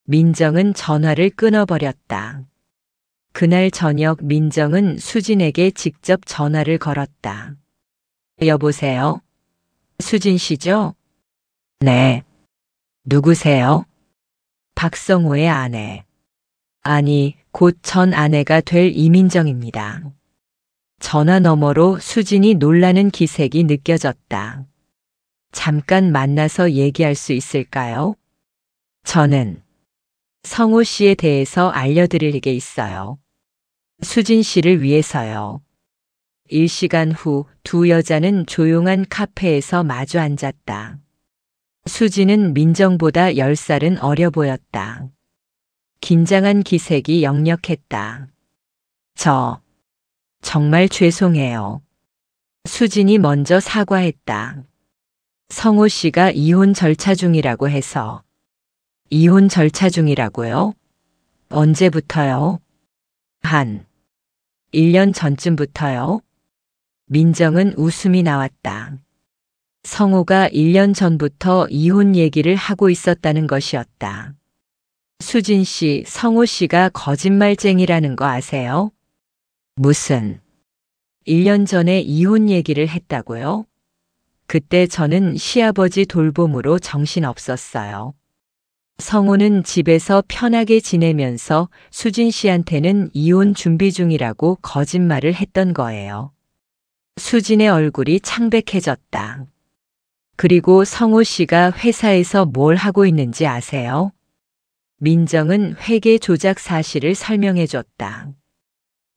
민정은 전화를 끊어버렸다. 그날 저녁 민정은 수진에게 직접 전화를 걸었다. 여보세요? 수진 씨죠? 네. 누구세요? 박성호의 아내. 아니, 곧 전 아내가 될 이민정입니다. 전화 너머로 수진이 놀라는 기색이 느껴졌다. 잠깐 만나서 얘기할 수 있을까요? 저는 성호 씨에 대해서 알려드릴 게 있어요. 수진 씨를 위해서요. 일시간 후 두 여자는 조용한 카페에서 마주 앉았다. 수진은 민정보다 10살은 어려 보였다. 긴장한 기색이 역력했다. 정말 죄송해요. 수진이 먼저 사과했다. 성호 씨가 이혼 절차 중이라고 해서. 이혼 절차 중이라고요? 언제부터요? 한 1년 전쯤부터요? 민정은 웃음이 나왔다. 성호가 1년 전부터 이혼 얘기를 하고 있었다는 것이었다. 수진 씨, 성호 씨가 거짓말쟁이라는 거 아세요? 무슨 1년 전에 이혼 얘기를 했다고요? 그때 저는 시아버지 돌봄으로 정신없었어요. 성호는 집에서 편하게 지내면서 수진 씨한테는 이혼 준비 중이라고 거짓말을 했던 거예요. 수진의 얼굴이 창백해졌다. 그리고 성호 씨가 회사에서 뭘 하고 있는지 아세요? 민정은 회계 조작 사실을 설명해 줬다.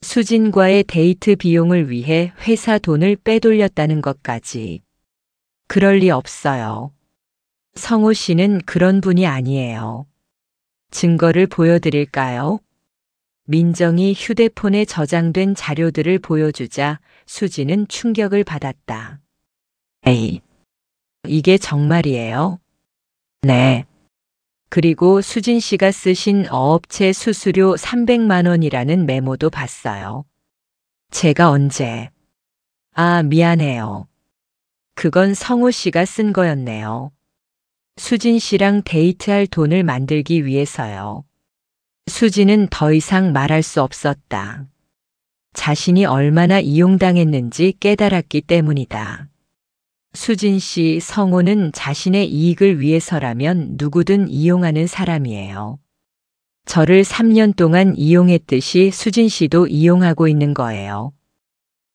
수진과의 데이트 비용을 위해 회사 돈을 빼돌렸다는 것까지. 그럴 리 없어요. 성호 씨는 그런 분이 아니에요. 증거를 보여드릴까요? 민정이 휴대폰에 저장된 자료들을 보여주자 수진은 충격을 받았다. 에이, 이게 정말이에요? 네. 그리고 수진 씨가 쓰신 어업체 수수료 300만 원이라는 메모도 봤어요. 제가 언제? 아, 미안해요. 그건 성호 씨가 쓴 거였네요. 수진 씨랑 데이트할 돈을 만들기 위해서요. 수진은 더 이상 말할 수 없었다. 자신이 얼마나 이용당했는지 깨달았기 때문이다. 수진 씨, 성호는 자신의 이익을 위해서라면 누구든 이용하는 사람이에요. 저를 3년 동안 이용했듯이 수진 씨도 이용하고 있는 거예요.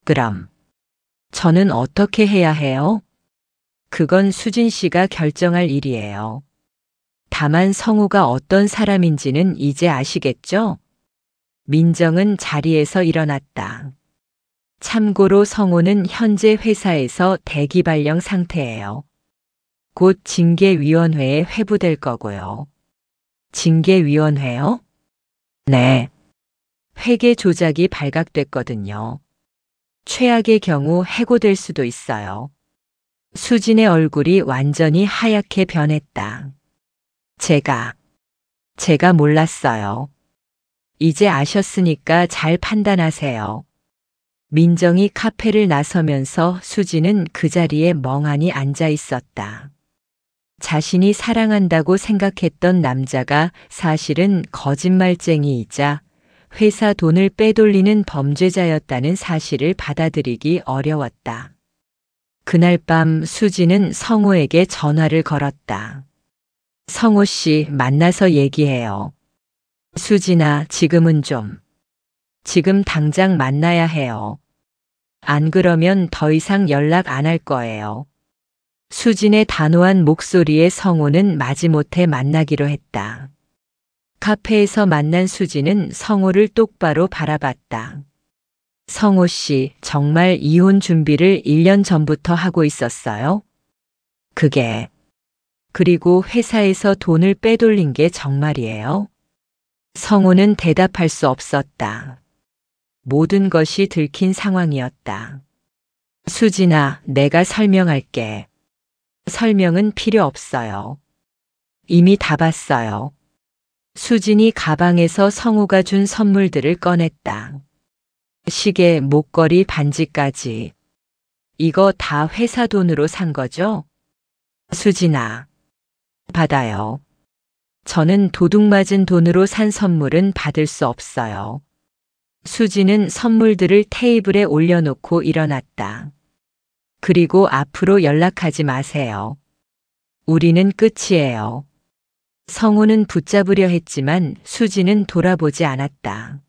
그럼 저는 어떻게 해야 해요? 그건 수진 씨가 결정할 일이에요. 다만 성호가 어떤 사람인지는 이제 아시겠죠? 민정은 자리에서 일어났다. 참고로 성호는 현재 회사에서 대기 발령 상태예요. 곧 징계위원회에 회부될 거고요. 징계위원회요? 네. 회계 조작이 발각됐거든요. 최악의 경우 해고될 수도 있어요. 수진의 얼굴이 완전히 하얗게 변했다. 제가 몰랐어요. 이제 아셨으니까 잘 판단하세요. 민정이 카페를 나서면서 수진은 그 자리에 멍하니 앉아 있었다. 자신이 사랑한다고 생각했던 남자가 사실은 거짓말쟁이이자 회사 돈을 빼돌리는 범죄자였다는 사실을 받아들이기 어려웠다. 그날 밤 수진은 성호에게 전화를 걸었다. 성호 씨, 만나서 얘기해요. 수진아, 지금은 좀. 지금 당장 만나야 해요. 안 그러면 더 이상 연락 안 할 거예요. 수진의 단호한 목소리에 성호는 마지못해 만나기로 했다. 카페에서 만난 수진은 성호를 똑바로 바라봤다. 성호 씨, 정말 이혼 준비를 1년 전부터 하고 있었어요? 그리고 회사에서 돈을 빼돌린 게 정말이에요? 성호는 대답할 수 없었다. 모든 것이 들킨 상황이었다. 수진아, 내가 설명할게. 설명은 필요 없어요. 이미 다 봤어요. 수진이 가방에서 성호가 준 선물들을 꺼냈다. 시계, 목걸이, 반지까지. 이거 다 회사 돈으로 산 거죠? 수진아, 받아요. 저는 도둑맞은 돈으로 산 선물은 받을 수 없어요. 수진은 선물들을 테이블에 올려놓고 일어났다. 그리고 앞으로 연락하지 마세요. 우리는 끝이에요. 성호는 붙잡으려 했지만 수진은 돌아보지 않았다.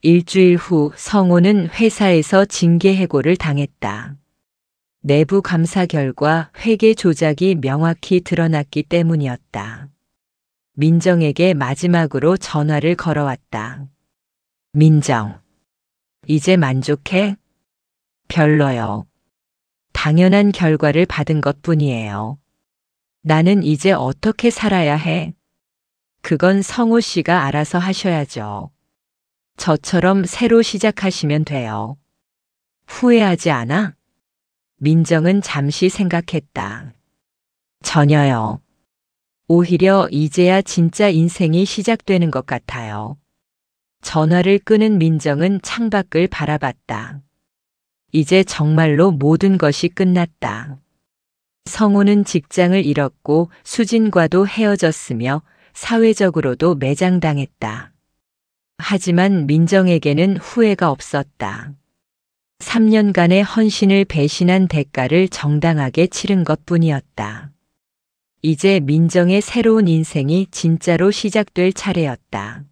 일주일 후 성호는 회사에서 징계 해고를 당했다. 내부 감사 결과 회계 조작이 명확히 드러났기 때문이었다. 민정에게 마지막으로 전화를 걸어왔다. 민정, 이제 만족해? 별로요. 당연한 결과를 받은 것뿐이에요. 나는 이제 어떻게 살아야 해? 그건 성호 씨가 알아서 하셔야죠. 저처럼 새로 시작하시면 돼요. 후회하지 않아? 민정은 잠시 생각했다. 전혀요. 오히려 이제야 진짜 인생이 시작되는 것 같아요. 전화를 끊은 민정은 창밖을 바라봤다. 이제 정말로 모든 것이 끝났다. 성호는 직장을 잃었고 수진과도 헤어졌으며 사회적으로도 매장당했다. 하지만 민정에게는 후회가 없었다. 3년간의 헌신을 배신한 대가를 정당하게 치른 것뿐이었다. 이제 민정의 새로운 인생이 진짜로 시작될 차례였다.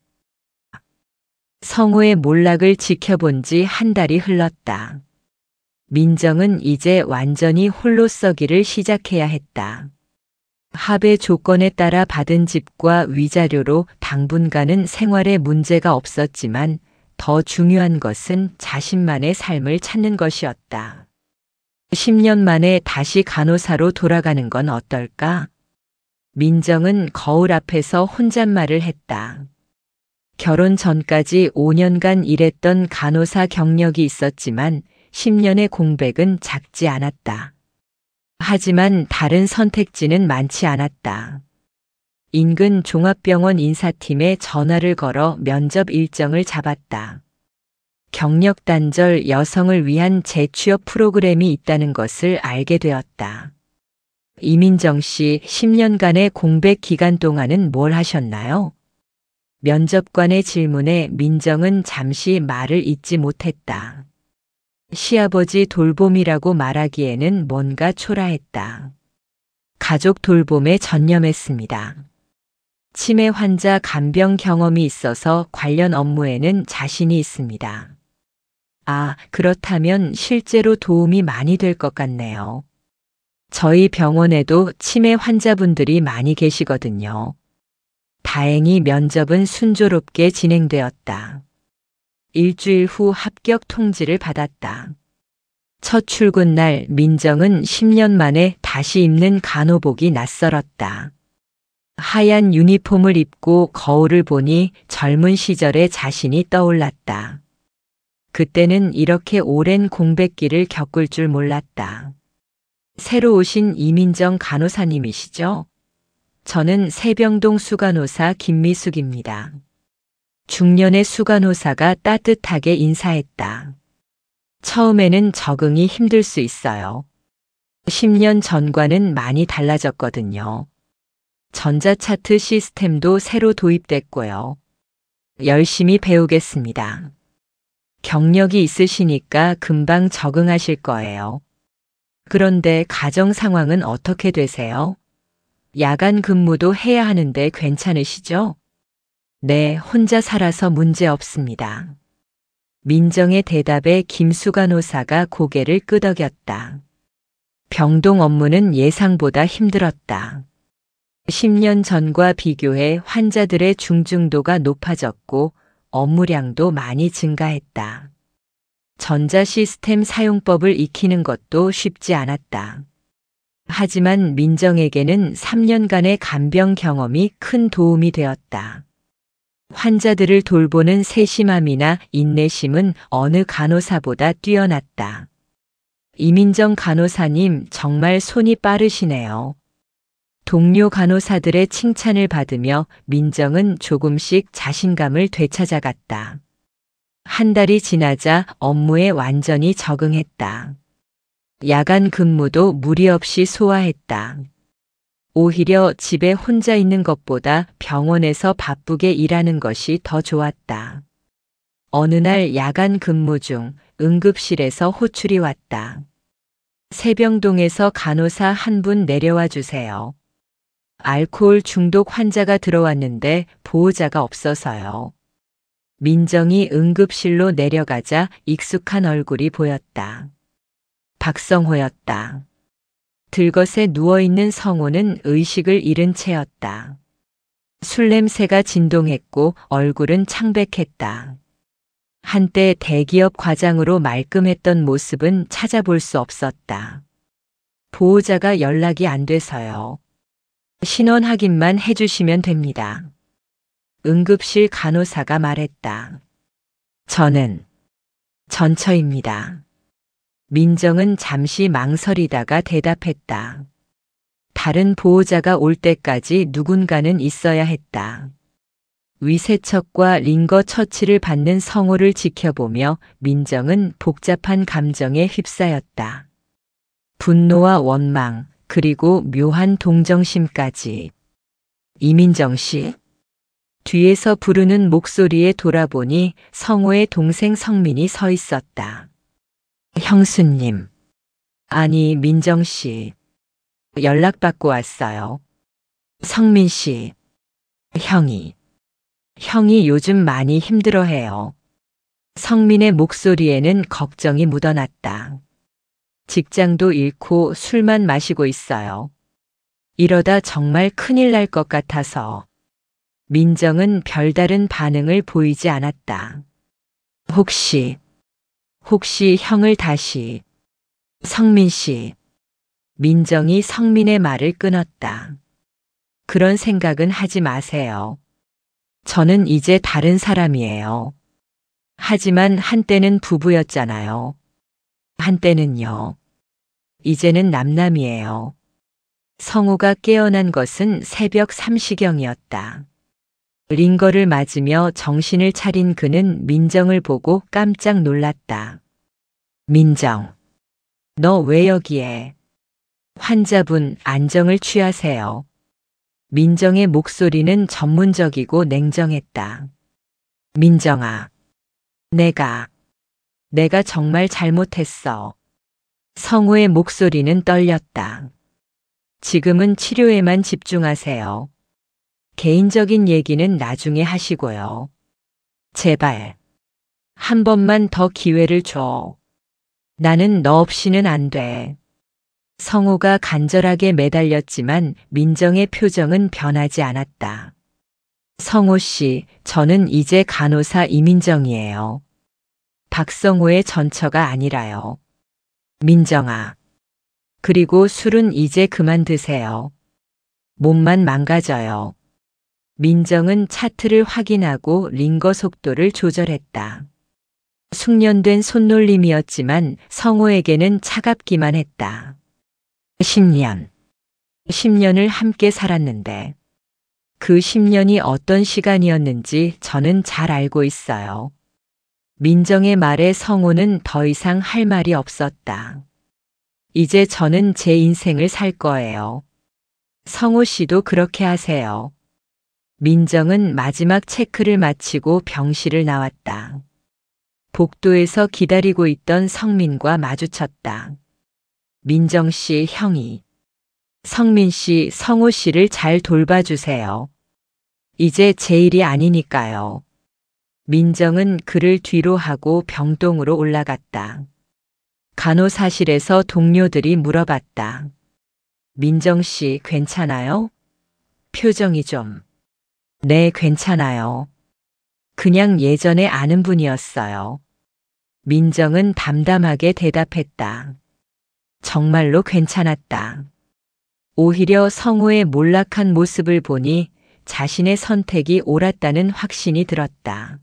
성호의 몰락을 지켜본 지 한 달이 흘렀다. 민정은 이제 완전히 홀로 서기를 시작해야 했다. 합의 조건에 따라 받은 집과 위자료로 당분간은 생활에 문제가 없었지만 더 중요한 것은 자신만의 삶을 찾는 것이었다. 10년 만에 다시 간호사로 돌아가는 건 어떨까? 민정은 거울 앞에서 혼잣말을 했다. 결혼 전까지 5년간 일했던 간호사 경력이 있었지만 10년의 공백은 작지 않았다. 하지만 다른 선택지는 많지 않았다. 인근 종합병원 인사팀에 전화를 걸어 면접 일정을 잡았다. 경력 단절 여성을 위한 재취업 프로그램이 있다는 것을 알게 되었다. 이민정 씨 10년간의 공백 기간 동안은 뭘 하셨나요? 면접관의 질문에 민정은 잠시 말을 잇지 못했다. 시아버지 돌봄이라고 말하기에는 뭔가 초라했다. 가족 돌봄에 전념했습니다. 치매 환자 간병 경험이 있어서 관련 업무에는 자신이 있습니다. 아, 그렇다면 실제로 도움이 많이 될 것 같네요. 저희 병원에도 치매 환자분들이 많이 계시거든요. 다행히 면접은 순조롭게 진행되었다. 일주일 후 합격 통지를 받았다. 첫 출근 날 민정은 10년 만에 다시 입는 간호복이 낯설었다. 하얀 유니폼을 입고 거울을 보니 젊은 시절의 자신이 떠올랐다. 그때는 이렇게 오랜 공백기를 겪을 줄 몰랐다. 새로 오신 이민정 간호사님이시죠? 저는 세병동 수간호사 김미숙입니다. 중년의 수간호사가 따뜻하게 인사했다. 처음에는 적응이 힘들 수 있어요. 10년 전과는 많이 달라졌거든요. 전자차트 시스템도 새로 도입됐고요. 열심히 배우겠습니다. 경력이 있으시니까 금방 적응하실 거예요. 그런데 가정 상황은 어떻게 되세요? 야간 근무도 해야 하는데 괜찮으시죠? 네, 혼자 살아서 문제 없습니다. 민정의 대답에 김수간호사가 고개를 끄덕였다. 병동 업무는 예상보다 힘들었다. 10년 전과 비교해 환자들의 중증도가 높아졌고 업무량도 많이 증가했다. 전자 시스템 사용법을 익히는 것도 쉽지 않았다. 하지만 민정에게는 3년간의 간병 경험이 큰 도움이 되었다. 환자들을 돌보는 세심함이나 인내심은 어느 간호사보다 뛰어났다. 이민정 간호사님 정말 손이 빠르시네요. 동료 간호사들의 칭찬을 받으며 민정은 조금씩 자신감을 되찾아갔다. 한 달이 지나자 업무에 완전히 적응했다. 야간 근무도 무리 없이 소화했다. 오히려 집에 혼자 있는 것보다 병원에서 바쁘게 일하는 것이 더 좋았다. 어느 날 야간 근무 중 응급실에서 호출이 왔다. 세병동에서 간호사 한 분 내려와 주세요. 알코올 중독 환자가 들어왔는데 보호자가 없어서요. 민정이 응급실로 내려가자 익숙한 얼굴이 보였다. 박성호였다. 들것에 누워있는 성호는 의식을 잃은 채였다. 술 냄새가 진동했고 얼굴은 창백했다. 한때 대기업 과장으로 말끔했던 모습은 찾아볼 수 없었다. 보호자가 연락이 안 돼서요. 신원 확인만 해주시면 됩니다. 응급실 간호사가 말했다. 저는 전처입니다. 민정은 잠시 망설이다가 대답했다. 다른 보호자가 올 때까지 누군가는 있어야 했다. 위세척과 링거 처치를 받는 성호를 지켜보며 민정은 복잡한 감정에 휩싸였다. 분노와 원망, 그리고 묘한 동정심까지. 이민정 씨? 뒤에서 부르는 목소리에 돌아보니 성호의 동생 성민이 서 있었다. 형수님. 아니, 민정 씨. 연락받고 왔어요. 성민 씨. 형이 요즘 많이 힘들어해요. 성민의 목소리에는 걱정이 묻어났다. 직장도 잃고 술만 마시고 있어요. 이러다 정말 큰일 날 것 같아서. 민정은 별다른 반응을 보이지 않았다. 혹시 형을 다시. 성민 씨. 민정이 성민의 말을 끊었다. 그런 생각은 하지 마세요. 저는 이제 다른 사람이에요. 하지만 한때는 부부였잖아요. 한때는요. 이제는 남남이에요. 성호가 깨어난 것은 새벽 3시경이었다. 링거를 맞으며 정신을 차린 그는 민정을 보고 깜짝 놀랐다. 민정, 너 왜 여기에? 환자분, 안정을 취하세요. 민정의 목소리는 전문적이고 냉정했다. 민정아, 내가 정말 잘못했어. 성호의 목소리는 떨렸다. 지금은 치료에만 집중하세요. 개인적인 얘기는 나중에 하시고요. 제발, 한 번만 더 기회를 줘. 나는 너 없이는 안 돼. 성호가 간절하게 매달렸지만 민정의 표정은 변하지 않았다. 성호 씨, 저는 이제 간호사 이민정이에요. 박성호의 전처가 아니라요. 민정아. 그리고 술은 이제 그만 드세요. 몸만 망가져요. 민정은 차트를 확인하고 링거 속도를 조절했다. 숙련된 손놀림이었지만 성호에게는 차갑기만 했다. 10년을 함께 살았는데 그 10년이 어떤 시간이었는지 저는 잘 알고 있어요. 민정의 말에 성호는 더 이상 할 말이 없었다. 이제 저는 제 인생을 살 거예요. 성호 씨도 그렇게 하세요. 민정은 마지막 체크를 마치고 병실을 나왔다. 복도에서 기다리고 있던 성민과 마주쳤다. 민정 씨, 형이. 성민 씨, 성호 씨를 잘 돌봐주세요. 이제 제 일이 아니니까요. 민정은 그를 뒤로 하고 병동으로 올라갔다. 간호사실에서 동료들이 물어봤다. 민정 씨, 괜찮아요? 표정이 좀. 네, 괜찮아요. 그냥 예전에 아는 분이었어요. 민정은 담담하게 대답했다. 정말로 괜찮았다. 오히려 성호의 몰락한 모습을 보니 자신의 선택이 옳았다는 확신이 들었다.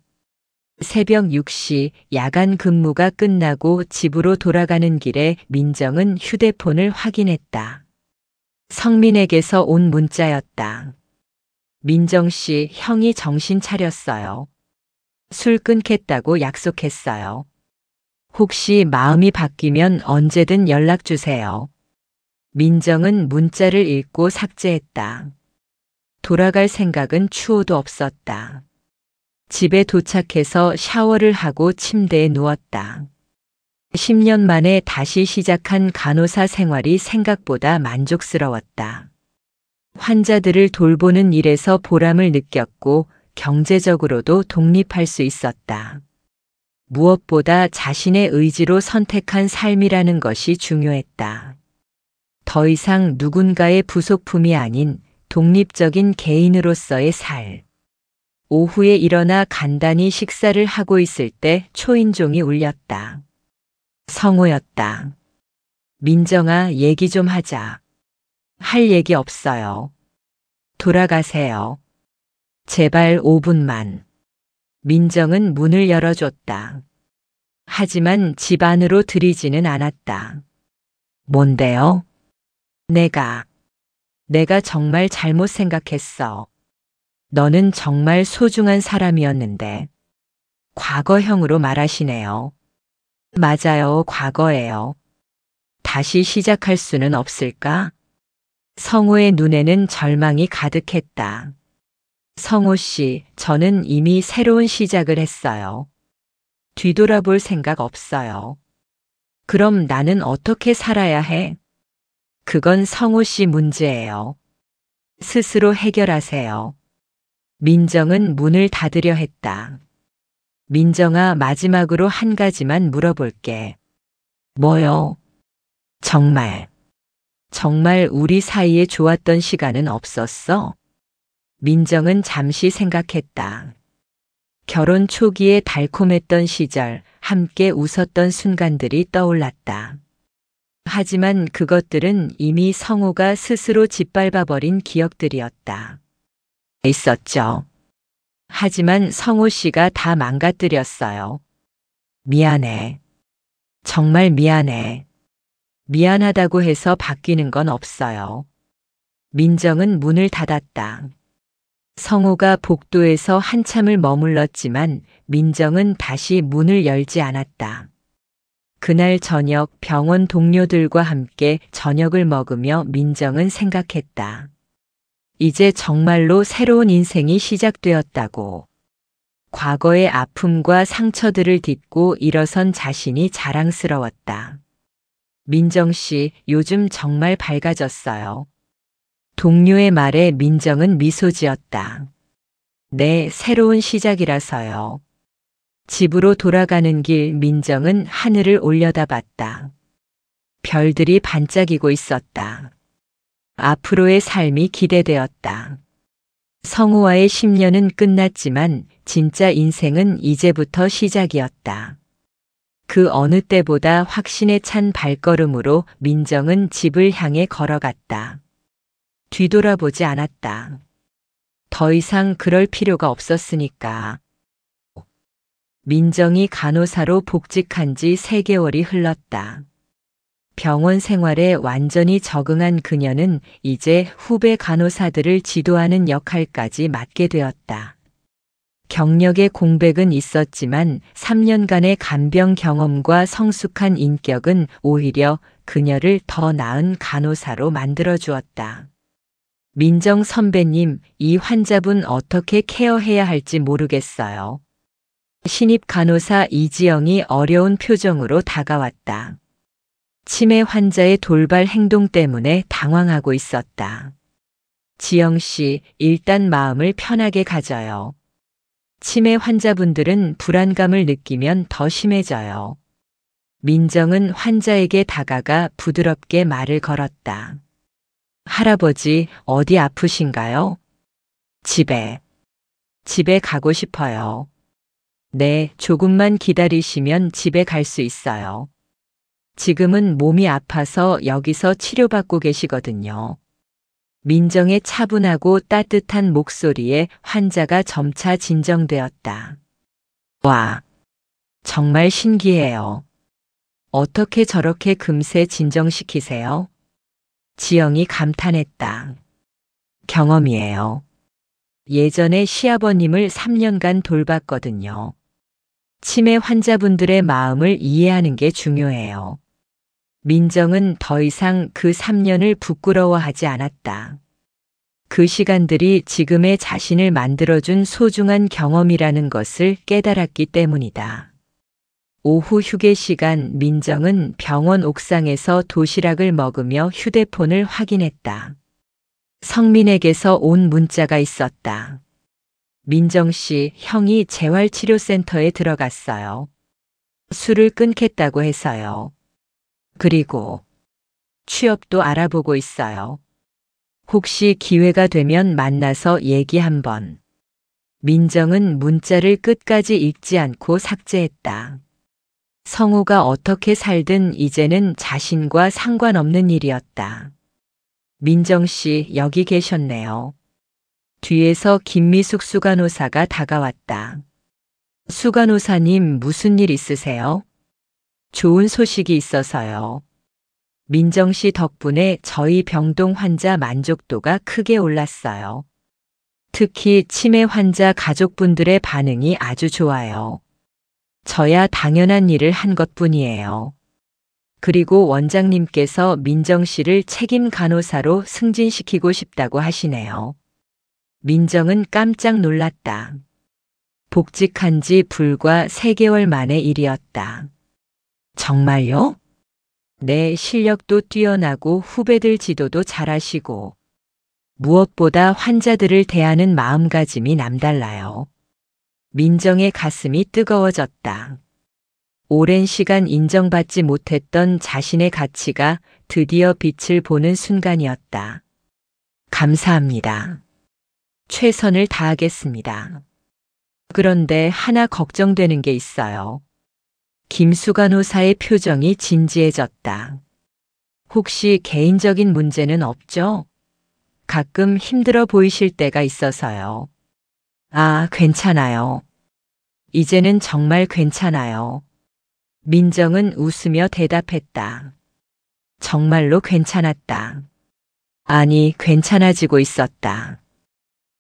새벽 6시 야간 근무가 끝나고 집으로 돌아가는 길에 민정은 휴대폰을 확인했다. 성민에게서 온 문자였다. 민정 씨, 형이 정신 차렸어요. 술 끊겠다고 약속했어요. 혹시 마음이 바뀌면 언제든 연락 주세요. 민정은 문자를 읽고 삭제했다. 돌아갈 생각은 추호도 없었다. 집에 도착해서 샤워를 하고 침대에 누웠다. 10년 만에 다시 시작한 간호사 생활이 생각보다 만족스러웠다. 환자들을 돌보는 일에서 보람을 느꼈고 경제적으로도 독립할 수 있었다. 무엇보다 자신의 의지로 선택한 삶이라는 것이 중요했다. 더 이상 누군가의 부속품이 아닌 독립적인 개인으로서의 살. 오후에 일어나 간단히 식사를 하고 있을 때 초인종이 울렸다. 성호였다. 민정아, 얘기 좀 하자. 할 얘기 없어요. 돌아가세요. 제발 5분만. 민정은 문을 열어줬다. 하지만 집 안으로 들이지는 않았다. 뭔데요? 내가 정말 잘못 생각했어. 너는 정말 소중한 사람이었는데. 과거형으로 말하시네요. 맞아요, 과거예요. 다시 시작할 수는 없을까? 성호의 눈에는 절망이 가득했다. 성호 씨, 저는 이미 새로운 시작을 했어요. 뒤돌아볼 생각 없어요. 그럼 나는 어떻게 살아야 해? 그건 성호 씨 문제예요. 스스로 해결하세요. 민정은 문을 닫으려 했다. 민정아, 마지막으로 한 가지만 물어볼게. 뭐요? 정말 우리 사이에 좋았던 시간은 없었어? 민정은 잠시 생각했다. 결혼 초기에 달콤했던 시절, 함께 웃었던 순간들이 떠올랐다. 하지만 그것들은 이미 성호가 스스로 짓밟아버린 기억들이었다. 있었죠. 하지만 성호 씨가 다 망가뜨렸어요. 미안해. 정말 미안해. 미안하다고 해서 바뀌는 건 없어요. 민정은 문을 닫았다. 성호가 복도에서 한참을 머물렀지만 민정은 다시 문을 열지 않았다. 그날 저녁 병원 동료들과 함께 저녁을 먹으며 민정은 생각했다. 이제 정말로 새로운 인생이 시작되었다고. 과거의 아픔과 상처들을 딛고 일어선 자신이 자랑스러웠다. 민정 씨, 요즘 정말 밝아졌어요. 동료의 말에 민정은 미소 지었다. 네, 새로운 시작이라서요. 집으로 돌아가는 길 민정은 하늘을 올려다봤다. 별들이 반짝이고 있었다. 앞으로의 삶이 기대되었다. 성호와의 10년은 끝났지만 진짜 인생은 이제부터 시작이었다. 그 어느 때보다 확신에 찬 발걸음으로 민정은 집을 향해 걸어갔다. 뒤돌아보지 않았다. 더 이상 그럴 필요가 없었으니까. 민정이 간호사로 복직한 지 3개월이 흘렀다. 병원 생활에 완전히 적응한 그녀는 이제 후배 간호사들을 지도하는 역할까지 맡게 되었다. 경력의 공백은 있었지만 3년간의 간병 경험과 성숙한 인격은 오히려 그녀를 더 나은 간호사로 만들어 주었다. 민정 선배님, 이 환자분 어떻게 케어해야 할지 모르겠어요. 신입 간호사 이지영이 어려운 표정으로 다가왔다. 치매 환자의 돌발 행동 때문에 당황하고 있었다. 지영 씨, 일단 마음을 편하게 가져요. 치매 환자분들은 불안감을 느끼면 더 심해져요. 민정은 환자에게 다가가 부드럽게 말을 걸었다. 할아버지, 어디 아프신가요? 집에 가고 싶어요. 네, 조금만 기다리시면 집에 갈 수 있어요. 지금은 몸이 아파서 여기서 치료받고 계시거든요. 민정의 차분하고 따뜻한 목소리에 환자가 점차 진정되었다. 와, 정말 신기해요. 어떻게 저렇게 금세 진정시키세요? 지영이 감탄했다. 경험이에요. 예전에 시아버님을 3년간 돌봤거든요. 치매 환자분들의 마음을 이해하는 게 중요해요. 민정은 더 이상 그 3년을 부끄러워하지 않았다. 그 시간들이 지금의 자신을 만들어준 소중한 경험이라는 것을 깨달았기 때문이다. 오후 휴게 시간 민정은 병원 옥상에서 도시락을 먹으며 휴대폰을 확인했다. 성민에게서 온 문자가 있었다. 민정 씨 형이 재활치료센터에 들어갔어요. 술을 끊겠다고 해서요. 그리고 취업도 알아보고 있어요. 혹시 기회가 되면 만나서 얘기 한번. 민정은 문자를 끝까지 읽지 않고 삭제했다. 성우가 어떻게 살든 이제는 자신과 상관없는 일이었다. 민정 씨 여기 계셨네요. 뒤에서 김미숙 수간호사가 다가왔다. 수간호사님 무슨 일 있으세요? 좋은 소식이 있어서요. 민정 씨 덕분에 저희 병동 환자 만족도가 크게 올랐어요. 특히 치매 환자 가족분들의 반응이 아주 좋아요. 저야 당연한 일을 한 것뿐이에요. 그리고 원장님께서 민정 씨를 책임 간호사로 승진시키고 싶다고 하시네요. 민정은 깜짝 놀랐다. 복직한 지 불과 3개월 만의 일이었다. 정말요? 내 실력도 뛰어나고 후배들 지도도 잘하시고 무엇보다 환자들을 대하는 마음가짐이 남달라요. 민정의 가슴이 뜨거워졌다. 오랜 시간 인정받지 못했던 자신의 가치가 드디어 빛을 보는 순간이었다. 감사합니다. 최선을 다하겠습니다. 그런데 하나 걱정되는 게 있어요. 김수간호사의 표정이 진지해졌다. 혹시 개인적인 문제는 없죠? 가끔 힘들어 보이실 때가 있어서요. 아, 괜찮아요. 이제는 정말 괜찮아요. 민정은 웃으며 대답했다. 정말로 괜찮았다. 아니, 괜찮아지고 있었다.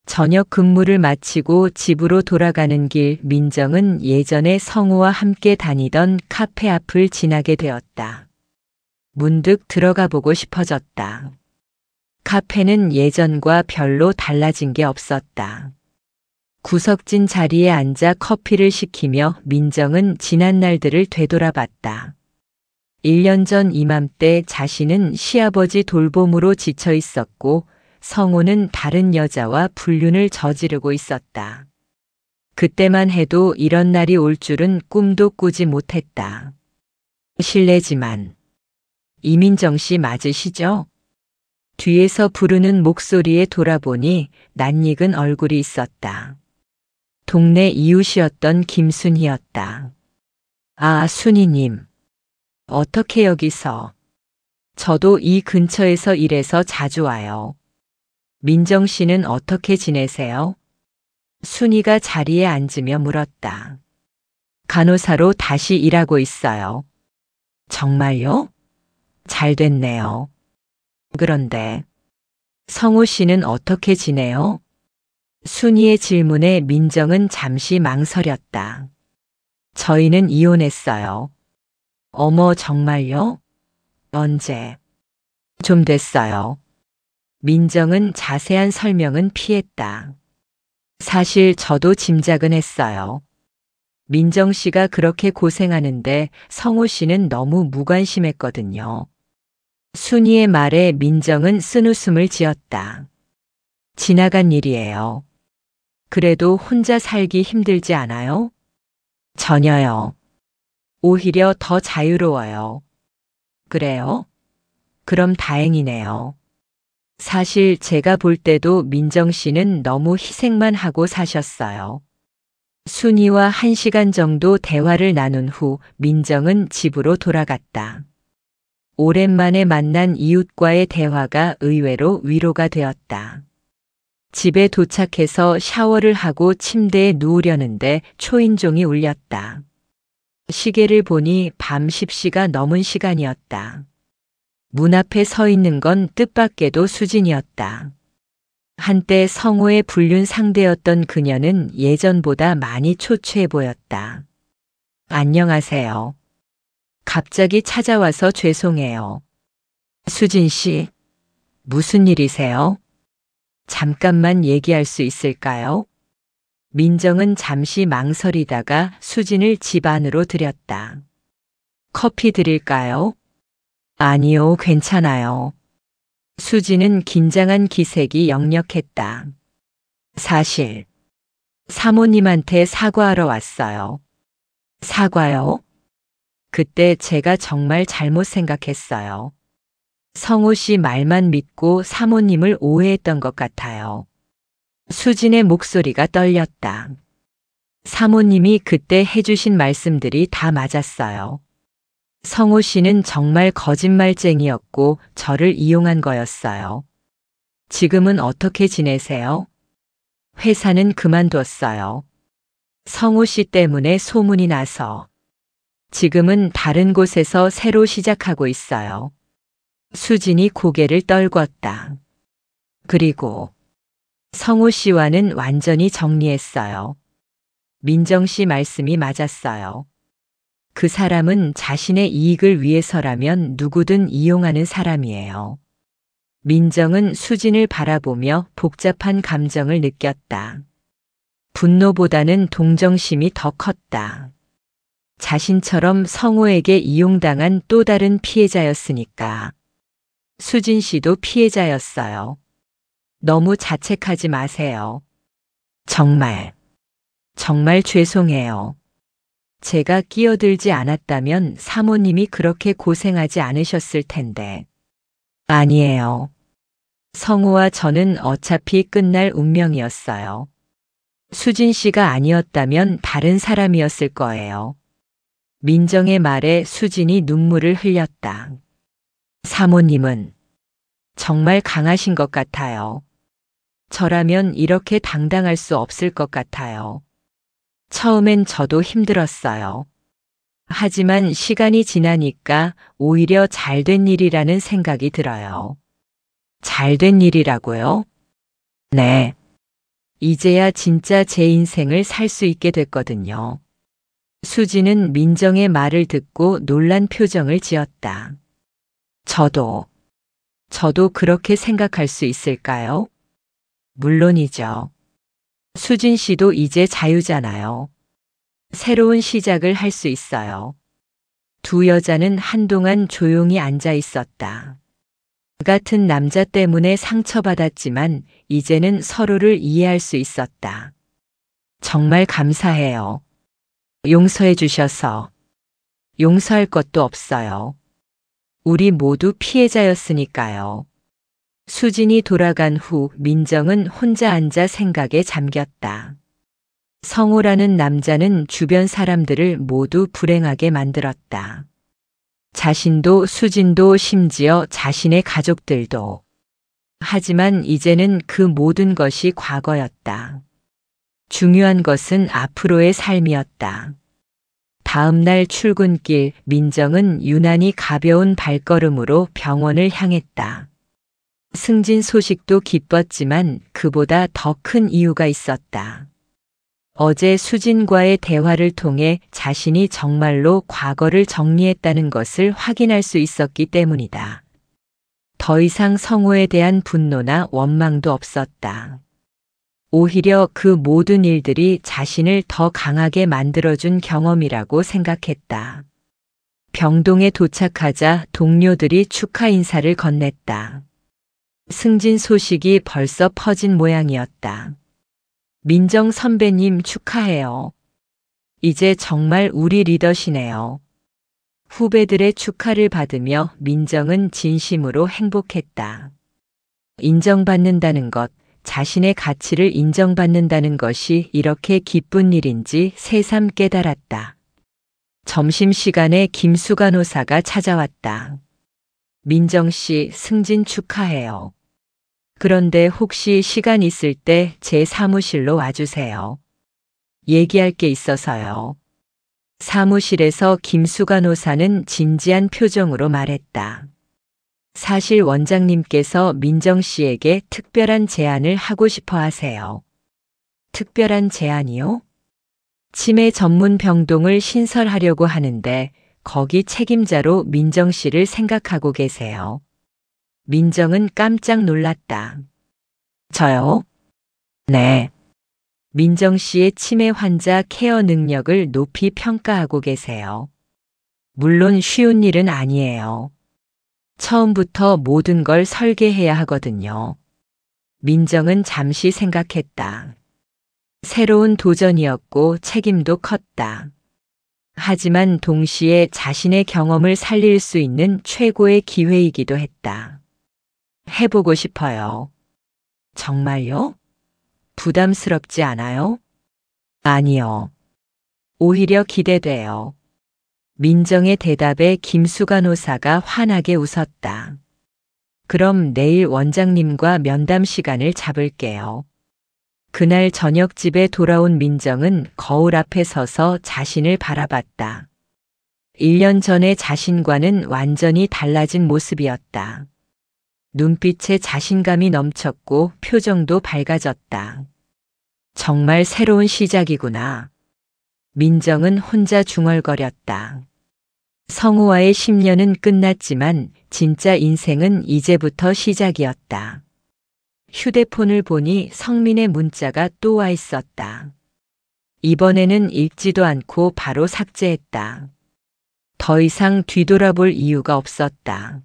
저녁 근무를 마치고 집으로 돌아가는 길 민정은 예전에 성우와 함께 다니던 카페 앞을 지나게 되었다. 문득 들어가 보고 싶어졌다. 카페는 예전과 별로 달라진 게 없었다. 구석진 자리에 앉아 커피를 시키며 민정은 지난 날들을 되돌아봤다. 1년 전 이맘때 자신은 시아버지 돌봄으로 지쳐 있었고 성우는 다른 여자와 불륜을 저지르고 있었다. 그때만 해도 이런 날이 올 줄은 꿈도 꾸지 못했다. 실례지만 이민정 씨 맞으시죠? 뒤에서 부르는 목소리에 돌아보니 낯익은 얼굴이 있었다. 동네 이웃이었던 김순희였다. 아, 순희님. 어떻게 여기서? 저도 이 근처에서 일해서 자주 와요. 민정 씨는 어떻게 지내세요? 순희가 자리에 앉으며 물었다. 간호사로 다시 일하고 있어요. 정말요? 잘 됐네요. 그런데 성우 씨는 어떻게 지내요? 순희의 질문에 민정은 잠시 망설였다. 저희는 이혼했어요. 어머, 정말요? 언제? 좀 됐어요. 민정은 자세한 설명은 피했다. 사실 저도 짐작은 했어요. 민정 씨가 그렇게 고생하는데 성우 씨는 너무 무관심했거든요. 순희의 말에 민정은 쓴웃음을 지었다. 지나간 일이에요. 그래도 혼자 살기 힘들지 않아요? 전혀요. 오히려 더 자유로워요. 그래요? 그럼 다행이네요. 사실 제가 볼 때도 민정 씨는 너무 희생만 하고 사셨어요. 순희와 1시간 정도 대화를 나눈 후 민정은 집으로 돌아갔다. 오랜만에 만난 이웃과의 대화가 의외로 위로가 되었다. 집에 도착해서 샤워를 하고 침대에 누우려는데 초인종이 울렸다. 시계를 보니 밤 10시가 넘은 시간이었다. 문 앞에 서 있는 건 뜻밖에도 수진이었다. 한때 성우의 불륜 상대였던 그녀는 예전보다 많이 초췌해 보였다. 안녕하세요. 갑자기 찾아와서 죄송해요. 수진 씨, 무슨 일이세요? 잠깐만 얘기할 수 있을까요? 민정은 잠시 망설이다가 수진을 집 안으로 들였다. 커피 드릴까요? 아니요, 괜찮아요. 수진은 긴장한 기색이 역력했다. 사실 사모님한테 사과하러 왔어요. 사과요? 그때 제가 정말 잘못 생각했어요. 성호 씨 말만 믿고 사모님을 오해했던 것 같아요. 수진의 목소리가 떨렸다. 사모님이 그때 해주신 말씀들이 다 맞았어요. 성호 씨는 정말 거짓말쟁이였고 저를 이용한 거였어요. 지금은 어떻게 지내세요? 회사는 그만뒀어요. 성호 씨 때문에 소문이 나서. 지금은 다른 곳에서 새로 시작하고 있어요. 수진이 고개를 떨궜다. 그리고 성호 씨와는 완전히 정리했어요. 민정 씨 말씀이 맞았어요. 그 사람은 자신의 이익을 위해서라면 누구든 이용하는 사람이에요. 민정은 수진을 바라보며 복잡한 감정을 느꼈다. 분노보다는 동정심이 더 컸다. 자신처럼 성호에게 이용당한 또 다른 피해자였으니까. 수진 씨도 피해자였어요. 너무 자책하지 마세요. 정말 죄송해요. 제가 끼어들지 않았다면 사모님이 그렇게 고생하지 않으셨을 텐데. 아니에요. 성호와 저는 어차피 끝날 운명이었어요. 수진 씨가 아니었다면 다른 사람이었을 거예요. 민정의 말에 수진이 눈물을 흘렸다. 사모님은 정말 강하신 것 같아요. 저라면 이렇게 당당할 수 없을 것 같아요. 처음엔 저도 힘들었어요. 하지만 시간이 지나니까 오히려 잘된 일이라는 생각이 들어요. 잘된 일이라고요? 네. 이제야 진짜 제 인생을 살 수 있게 됐거든요. 수지는 민정의 말을 듣고 놀란 표정을 지었다. 저도 그렇게 생각할 수 있을까요? 물론이죠. 수진 씨도 이제 자유잖아요. 새로운 시작을 할 수 있어요. 두 여자는 한동안 조용히 앉아 있었다. 같은 남자 때문에 상처받았지만 이제는 서로를 이해할 수 있었다. 정말 감사해요. 용서해 주셔서. 용서할 것도 없어요. 우리 모두 피해자였으니까요. 수진이 돌아간 후 민정은 혼자 앉아 생각에 잠겼다. 성호라는 남자는 주변 사람들을 모두 불행하게 만들었다. 자신도 수진도 심지어 자신의 가족들도. 하지만 이제는 그 모든 것이 과거였다. 중요한 것은 앞으로의 삶이었다. 다음 날 출근길 민정은 유난히 가벼운 발걸음으로 병원을 향했다. 승진 소식도 기뻤지만 그보다 더 큰 이유가 있었다. 어제 수진과의 대화를 통해 자신이 정말로 과거를 정리했다는 것을 확인할 수 있었기 때문이다. 더 이상 성호에 대한 분노나 원망도 없었다. 오히려 그 모든 일들이 자신을 더 강하게 만들어준 경험이라고 생각했다. 병동에 도착하자 동료들이 축하 인사를 건넸다. 승진 소식이 벌써 퍼진 모양이었다. 민정 선배님 축하해요. 이제 정말 우리 리더시네요. 후배들의 축하를 받으며 민정은 진심으로 행복했다. 인정받는다는 것, 자신의 가치를 인정받는다는 것이 이렇게 기쁜 일인지 새삼 깨달았다. 점심시간에 김수 간호사가 찾아왔다. 민정 씨 승진 축하해요. 그런데 혹시 시간 있을 때 제 사무실로 와주세요. 얘기할 게 있어서요. 사무실에서 김수 간호사는 진지한 표정으로 말했다. 사실 원장님께서 민정 씨에게 특별한 제안을 하고 싶어 하세요. 특별한 제안이요? 치매 전문 병동을 신설하려고 하는데 거기 책임자로 민정 씨를 생각하고 계세요. 민정은 깜짝 놀랐다. 저요? 네. 민정 씨의 치매 환자 케어 능력을 높이 평가하고 계세요. 물론 쉬운 일은 아니에요. 처음부터 모든 걸 설계해야 하거든요. 민정은 잠시 생각했다. 새로운 도전이었고 책임도 컸다. 하지만 동시에 자신의 경험을 살릴 수 있는 최고의 기회이기도 했다. 해보고 싶어요. 정말요? 부담스럽지 않아요? 아니요. 오히려 기대돼요. 민정의 대답에 김수 간호사가 환하게 웃었다. 그럼 내일 원장님과 면담 시간을 잡을게요. 그날 저녁 집에 돌아온 민정은 거울 앞에 서서 자신을 바라봤다. 1년 전의 자신과는 완전히 달라진 모습이었다. 눈빛에 자신감이 넘쳤고 표정도 밝아졌다. 정말 새로운 시작이구나. 민정은 혼자 중얼거렸다. 성우와의 10년은 끝났지만 진짜 인생은 이제부터 시작이었다. 휴대폰을 보니 성민의 문자가 또 와 있었다. 이번에는 읽지도 않고 바로 삭제했다. 더 이상 뒤돌아볼 이유가 없었다.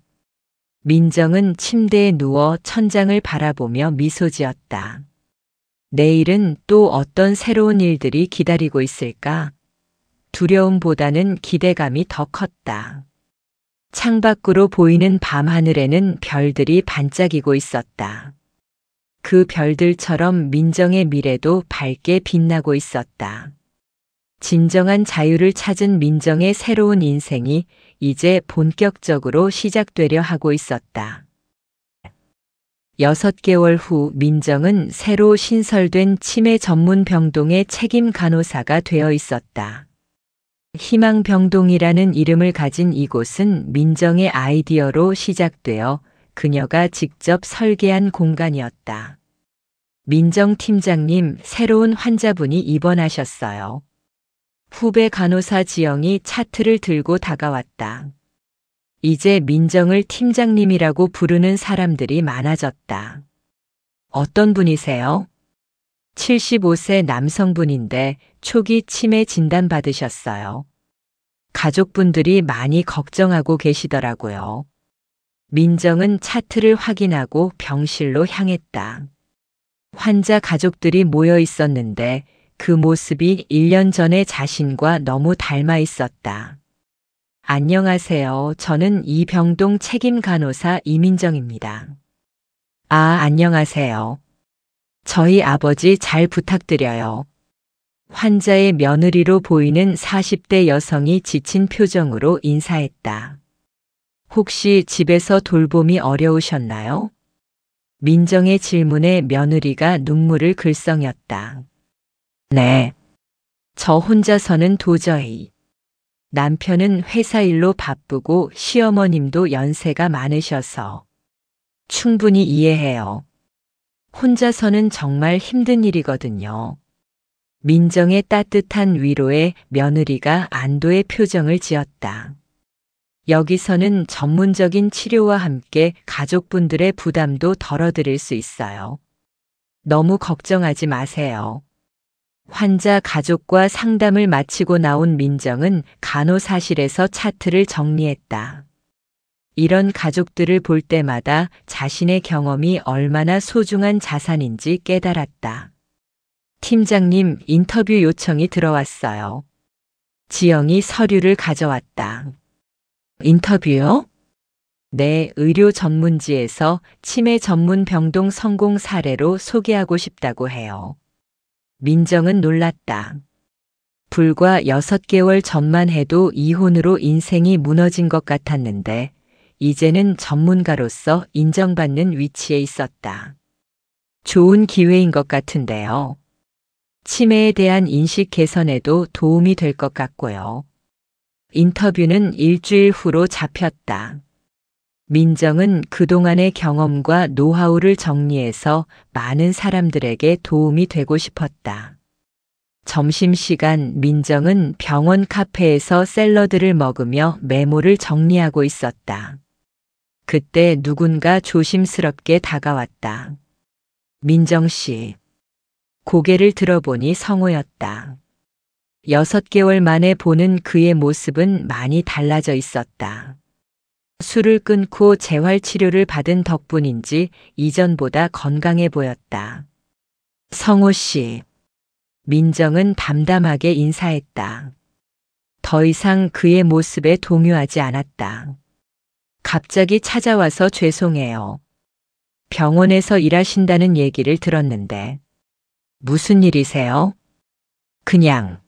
민정은 침대에 누워 천장을 바라보며 미소 지었다. 내일은 또 어떤 새로운 일들이 기다리고 있을까? 두려움보다는 기대감이 더 컸다. 창밖으로 보이는 밤하늘에는 별들이 반짝이고 있었다. 그 별들처럼 민정의 미래도 밝게 빛나고 있었다. 진정한 자유를 찾은 민정의 새로운 인생이 이제 본격적으로 시작되려 하고 있었다. 6개월 후 민정은 새로 신설된 치매 전문 병동의 책임 간호사가 되어 있었다. 희망병동이라는 이름을 가진 이곳은 민정의 아이디어로 시작되어 그녀가 직접 설계한 공간이었다. 민정 팀장님, 새로운 환자분이 입원하셨어요. 후배 간호사 지영이 차트를 들고 다가왔다. 이제 민정을 팀장님이라고 부르는 사람들이 많아졌다. 어떤 분이세요? 75세 남성분인데 초기 치매 진단 받으셨어요. 가족분들이 많이 걱정하고 계시더라고요. 민정은 차트를 확인하고 병실로 향했다. 환자 가족들이 모여 있었는데 그 모습이 1년 전의 자신과 너무 닮아 있었다. 안녕하세요. 저는 이 병동 책임 간호사 이민정입니다. 아, 안녕하세요. 저희 아버지 잘 부탁드려요. 환자의 며느리로 보이는 40대 여성이 지친 표정으로 인사했다. 혹시 집에서 돌봄이 어려우셨나요? 민정의 질문에 며느리가 눈물을 글썽였다. 네. 저 혼자서는 도저히. 남편은 회사 일로 바쁘고 시어머님도 연세가 많으셔서. 충분히 이해해요. 혼자서는 정말 힘든 일이거든요. 민정의 따뜻한 위로에 며느리가 안도의 표정을 지었다. 여기서는 전문적인 치료와 함께 가족분들의 부담도 덜어드릴 수 있어요. 너무 걱정하지 마세요. 환자 가족과 상담을 마치고 나온 민정은 간호사실에서 차트를 정리했다. 이런 가족들을 볼 때마다 자신의 경험이 얼마나 소중한 자산인지 깨달았다. 팀장님, 인터뷰 요청이 들어왔어요. 지영이 서류를 가져왔다. 인터뷰요? 네, 의료 전문지에서 치매 전문 병동 성공 사례로 소개하고 싶다고 해요. 민정은 놀랐다. 불과 6개월 전만 해도 이혼으로 인생이 무너진 것 같았는데 이제는 전문가로서 인정받는 위치에 있었다. 좋은 기회인 것 같은데요. 치매에 대한 인식 개선에도 도움이 될 것 같고요. 인터뷰는 일주일 후로 잡혔다. 민정은 그동안의 경험과 노하우를 정리해서 많은 사람들에게 도움이 되고 싶었다. 점심시간 민정은 병원 카페에서 샐러드를 먹으며 메모를 정리하고 있었다. 그때 누군가 조심스럽게 다가왔다. 민정 씨. 고개를 들어보니 성우였다. 6개월 만에 보는 그의 모습은 많이 달라져 있었다. 술을 끊고 재활치료를 받은 덕분인지 이전보다 건강해 보였다. 성우 씨. 민정은 담담하게 인사했다. 더 이상 그의 모습에 동요하지 않았다. 갑자기 찾아와서 죄송해요. 병원에서 일하신다는 얘기를 들었는데. 무슨 일이세요? 그냥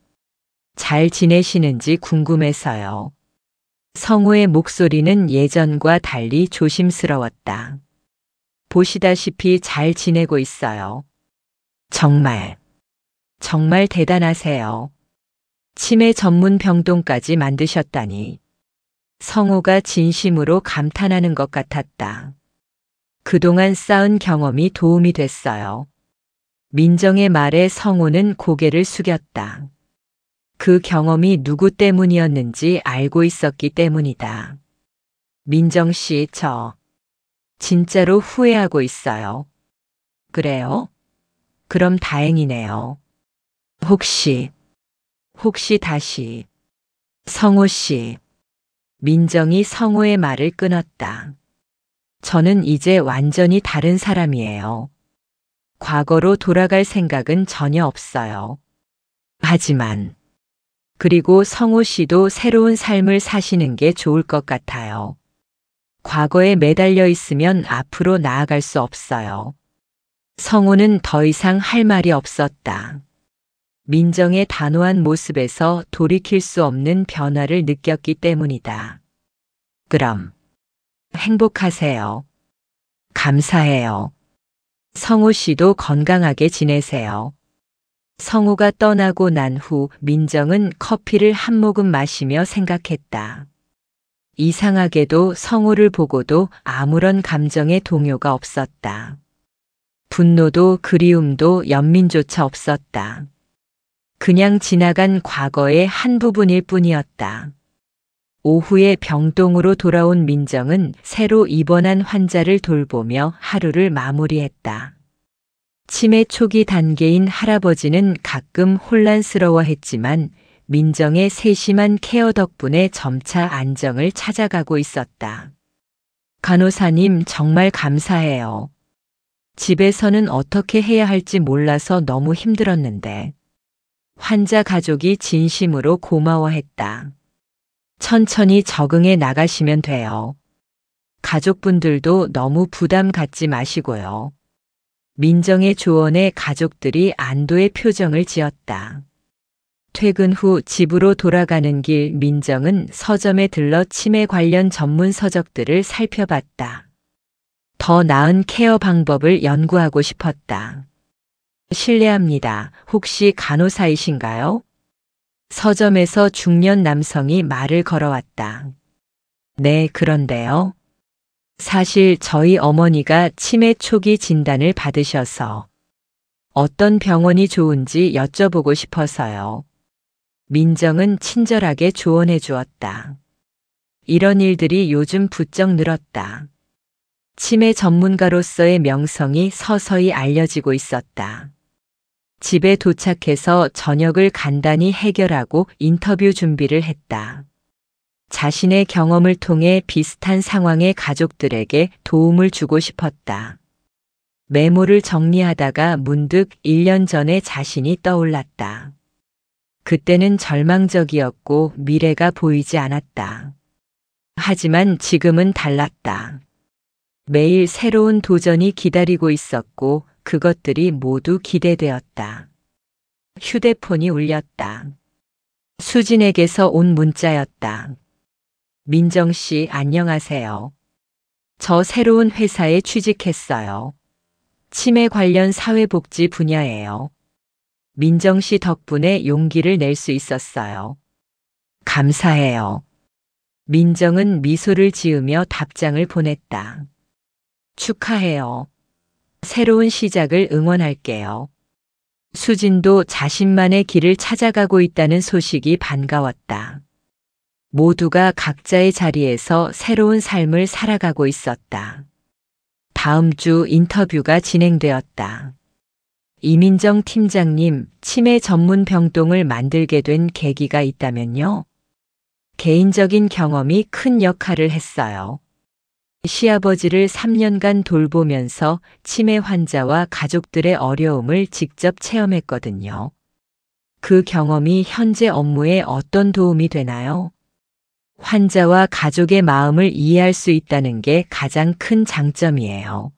잘 지내시는지 궁금해서요. 성우의 목소리는 예전과 달리 조심스러웠다. 보시다시피 잘 지내고 있어요. 정말 대단하세요. 치매 전문 병동까지 만드셨다니. 성우가 진심으로 감탄하는 것 같았다. 그동안 쌓은 경험이 도움이 됐어요. 민정의 말에 성우는 고개를 숙였다. 그 경험이 누구 때문이었는지 알고 있었기 때문이다. 민정 씨, 저 진짜로 후회하고 있어요. 그래요? 그럼 다행이네요. 혹시 다시. 성우 씨. 민정이 성우의 말을 끊었다. 저는 이제 완전히 다른 사람이에요. 과거로 돌아갈 생각은 전혀 없어요. 하지만 그리고 성우 씨도 새로운 삶을 사시는 게 좋을 것 같아요. 과거에 매달려 있으면 앞으로 나아갈 수 없어요. 성우는 더 이상 할 말이 없었다. 민정의 단호한 모습에서 돌이킬 수 없는 변화를 느꼈기 때문이다. 그럼 행복하세요. 감사해요. 성우 씨도 건강하게 지내세요. 성우가 떠나고 난 후 민정은 커피를 한 모금 마시며 생각했다. 이상하게도 성우를 보고도 아무런 감정의 동요가 없었다. 분노도 그리움도 연민조차 없었다. 그냥 지나간 과거의 한 부분일 뿐이었다. 오후에 병동으로 돌아온 민정은 새로 입원한 환자를 돌보며 하루를 마무리했다. 치매 초기 단계인 할아버지는 가끔 혼란스러워했지만 민정의 세심한 케어 덕분에 점차 안정을 찾아가고 있었다. 간호사님 정말 감사해요. 집에서는 어떻게 해야 할지 몰라서 너무 힘들었는데. 환자 가족이 진심으로 고마워했다. 천천히 적응해 나가시면 돼요. 가족분들도 너무 부담 갖지 마시고요. 민정의 조언에 가족들이 안도의 표정을 지었다. 퇴근 후 집으로 돌아가는 길 민정은 서점에 들러 치매 관련 전문 서적들을 살펴봤다. 더 나은 케어 방법을 연구하고 싶었다. 실례합니다. 혹시 간호사이신가요? 서점에서 중년 남성이 말을 걸어왔다. 네, 그런데요. 사실 저희 어머니가 치매 초기 진단을 받으셔서 어떤 병원이 좋은지 여쭤보고 싶어서요. 민정은 친절하게 조언해 주었다. 이런 일들이 요즘 부쩍 늘었다. 치매 전문가로서의 명성이 서서히 알려지고 있었다. 집에 도착해서 저녁을 간단히 해결하고 인터뷰 준비를 했다. 자신의 경험을 통해 비슷한 상황의 가족들에게 도움을 주고 싶었다. 메모를 정리하다가 문득 1년 전의 자신이 떠올랐다. 그때는 절망적이었고 미래가 보이지 않았다. 하지만 지금은 달랐다. 매일 새로운 도전이 기다리고 있었고 그것들이 모두 기대되었다. 휴대폰이 울렸다. 수진에게서 온 문자였다. 민정 씨, 안녕하세요. 저 새로운 회사에 취직했어요. 치매 관련 사회복지 분야예요. 민정 씨 덕분에 용기를 낼 수 있었어요. 감사해요. 민정은 미소를 지으며 답장을 보냈다. 축하해요. 새로운 시작을 응원할게요. 수진도 자신만의 길을 찾아가고 있다는 소식이 반가웠다. 모두가 각자의 자리에서 새로운 삶을 살아가고 있었다. 다음 주 인터뷰가 진행되었다. 이민정 팀장님, 치매 전문 병동을 만들게 된 계기가 있다면요? 개인적인 경험이 큰 역할을 했어요. 시아버지를 3년간 돌보면서 치매 환자와 가족들의 어려움을 직접 체험했거든요. 그 경험이 현재 업무에 어떤 도움이 되나요? 환자와 가족의 마음을 이해할 수 있다는 게 가장 큰 장점이에요.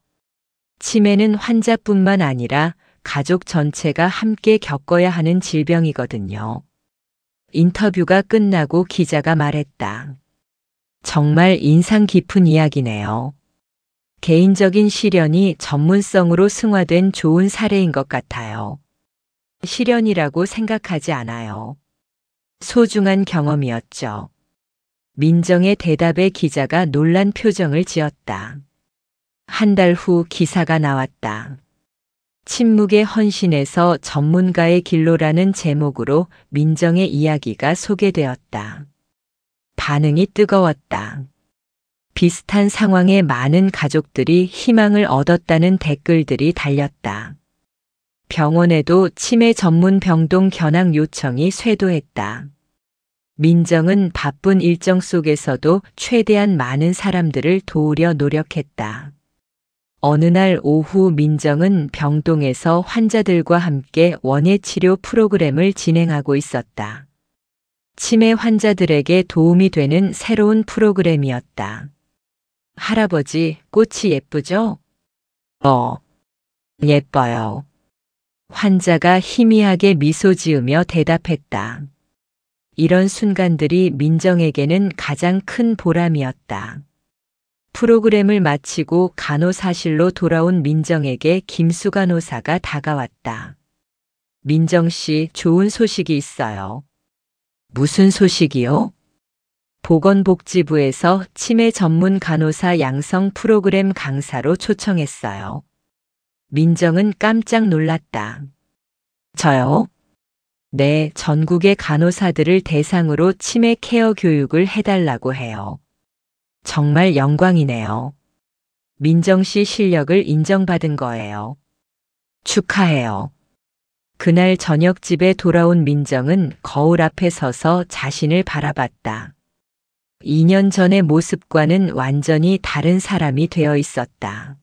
치매는 환자뿐만 아니라 가족 전체가 함께 겪어야 하는 질병이거든요. 인터뷰가 끝나고 기자가 말했다. 정말 인상 깊은 이야기네요. 개인적인 시련이 전문성으로 승화된 좋은 사례인 것 같아요. 시련이라고 생각하지 않아요. 소중한 경험이었죠. 민정의 대답에 기자가 놀란 표정을 지었다. 한 달 후 기사가 나왔다. 침묵의 헌신에서 전문가의 길로라는 제목으로 민정의 이야기가 소개되었다. 반응이 뜨거웠다. 비슷한 상황의 많은 가족들이 희망을 얻었다는 댓글들이 달렸다. 병원에도 치매 전문 병동 견학 요청이 쇄도했다. 민정은 바쁜 일정 속에서도 최대한 많은 사람들을 도우려 노력했다. 어느 날 오후 민정은 병동에서 환자들과 함께 원예치료 프로그램을 진행하고 있었다. 치매 환자들에게 도움이 되는 새로운 프로그램이었다. 할아버지, 꽃이 예쁘죠? 예뻐요. 환자가 희미하게 미소 지으며 대답했다. 이런 순간들이 민정에게는 가장 큰 보람이었다. 프로그램을 마치고 간호사실로 돌아온 민정에게 김수 간호사가 다가왔다. 민정 씨, 좋은 소식이 있어요. 무슨 소식이요? 보건복지부에서 치매 전문 간호사 양성 프로그램 강사로 초청했어요. 민정은 깜짝 놀랐다. 저요? 네, 전국의 간호사들을 대상으로 치매 케어 교육을 해달라고 해요. 정말 영광이네요. 민정 씨 실력을 인정받은 거예요. 축하해요. 그날 저녁 집에 돌아온 민정은 거울 앞에 서서 자신을 바라봤다. 2년 전의 모습과는 완전히 다른 사람이 되어 있었다.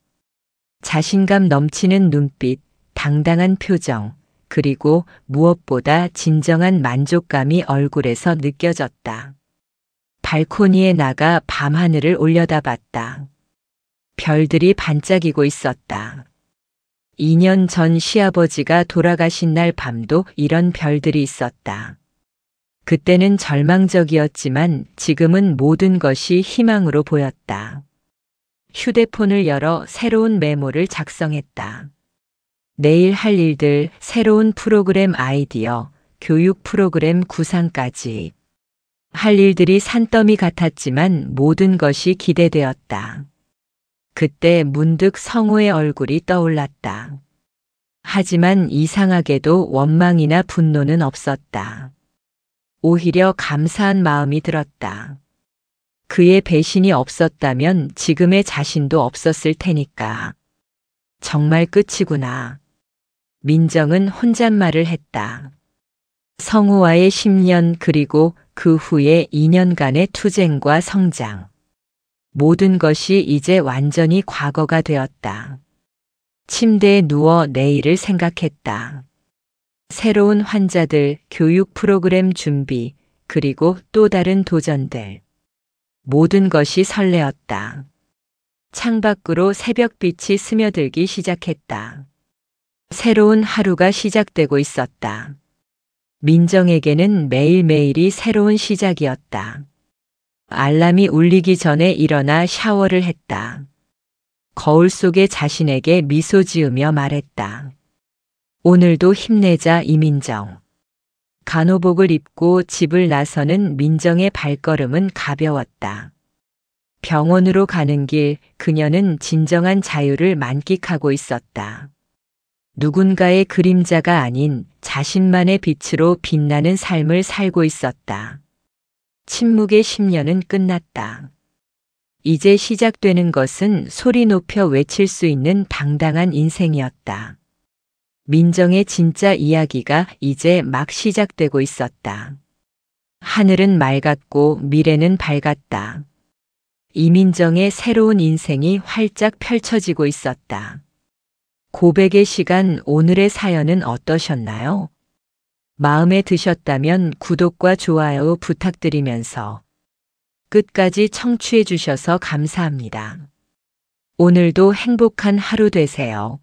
자신감 넘치는 눈빛, 당당한 표정, 그리고 무엇보다 진정한 만족감이 얼굴에서 느껴졌다. 발코니에 나가 밤하늘을 올려다봤다. 별들이 반짝이고 있었다. 2년 전 시아버지가 돌아가신 날 밤도 이런 별들이 있었다. 그때는 절망적이었지만 지금은 모든 것이 희망으로 보였다. 휴대폰을 열어 새로운 메모를 작성했다. 내일 할 일들, 새로운 프로그램 아이디어, 교육 프로그램 구상까지. 할 일들이 산더미 같았지만 모든 것이 기대되었다. 그때 문득 성우의 얼굴이 떠올랐다. 하지만 이상하게도 원망이나 분노는 없었다. 오히려 감사한 마음이 들었다. 그의 배신이 없었다면 지금의 자신도 없었을 테니까. 정말 끝이구나. 민정은 혼잣말을 했다. 성우와의 10년 그리고 그 후의 2년간의 투쟁과 성장. 모든 것이 이제 완전히 과거가 되었다. 침대에 누워 내일을 생각했다. 새로운 환자들, 교육 프로그램 준비, 그리고 또 다른 도전들. 모든 것이 설레었다. 창밖으로 새벽빛이 스며들기 시작했다. 새로운 하루가 시작되고 있었다. 민정에게는 매일매일이 새로운 시작이었다. 알람이 울리기 전에 일어나 샤워를 했다. 거울 속의 자신에게 미소 지으며 말했다. 오늘도 힘내자 이민정. 간호복을 입고 집을 나서는 민정의 발걸음은 가벼웠다. 병원으로 가는 길 그녀는 진정한 자유를 만끽하고 있었다. 누군가의 그림자가 아닌 자신만의 빛으로 빛나는 삶을 살고 있었다. 침묵의 10년은 끝났다. 이제 시작되는 것은 소리 높여 외칠 수 있는 당당한 인생이었다. 민정의 진짜 이야기가 이제 막 시작되고 있었다. 하늘은 맑았고 미래는 밝았다. 이민정의 새로운 인생이 활짝 펼쳐지고 있었다. 고백의 시간, 오늘의 사연은 어떠셨나요? 마음에 드셨다면 구독과 좋아요 부탁드리면서 끝까지 청취해 주셔서 감사합니다. 오늘도 행복한 하루 되세요.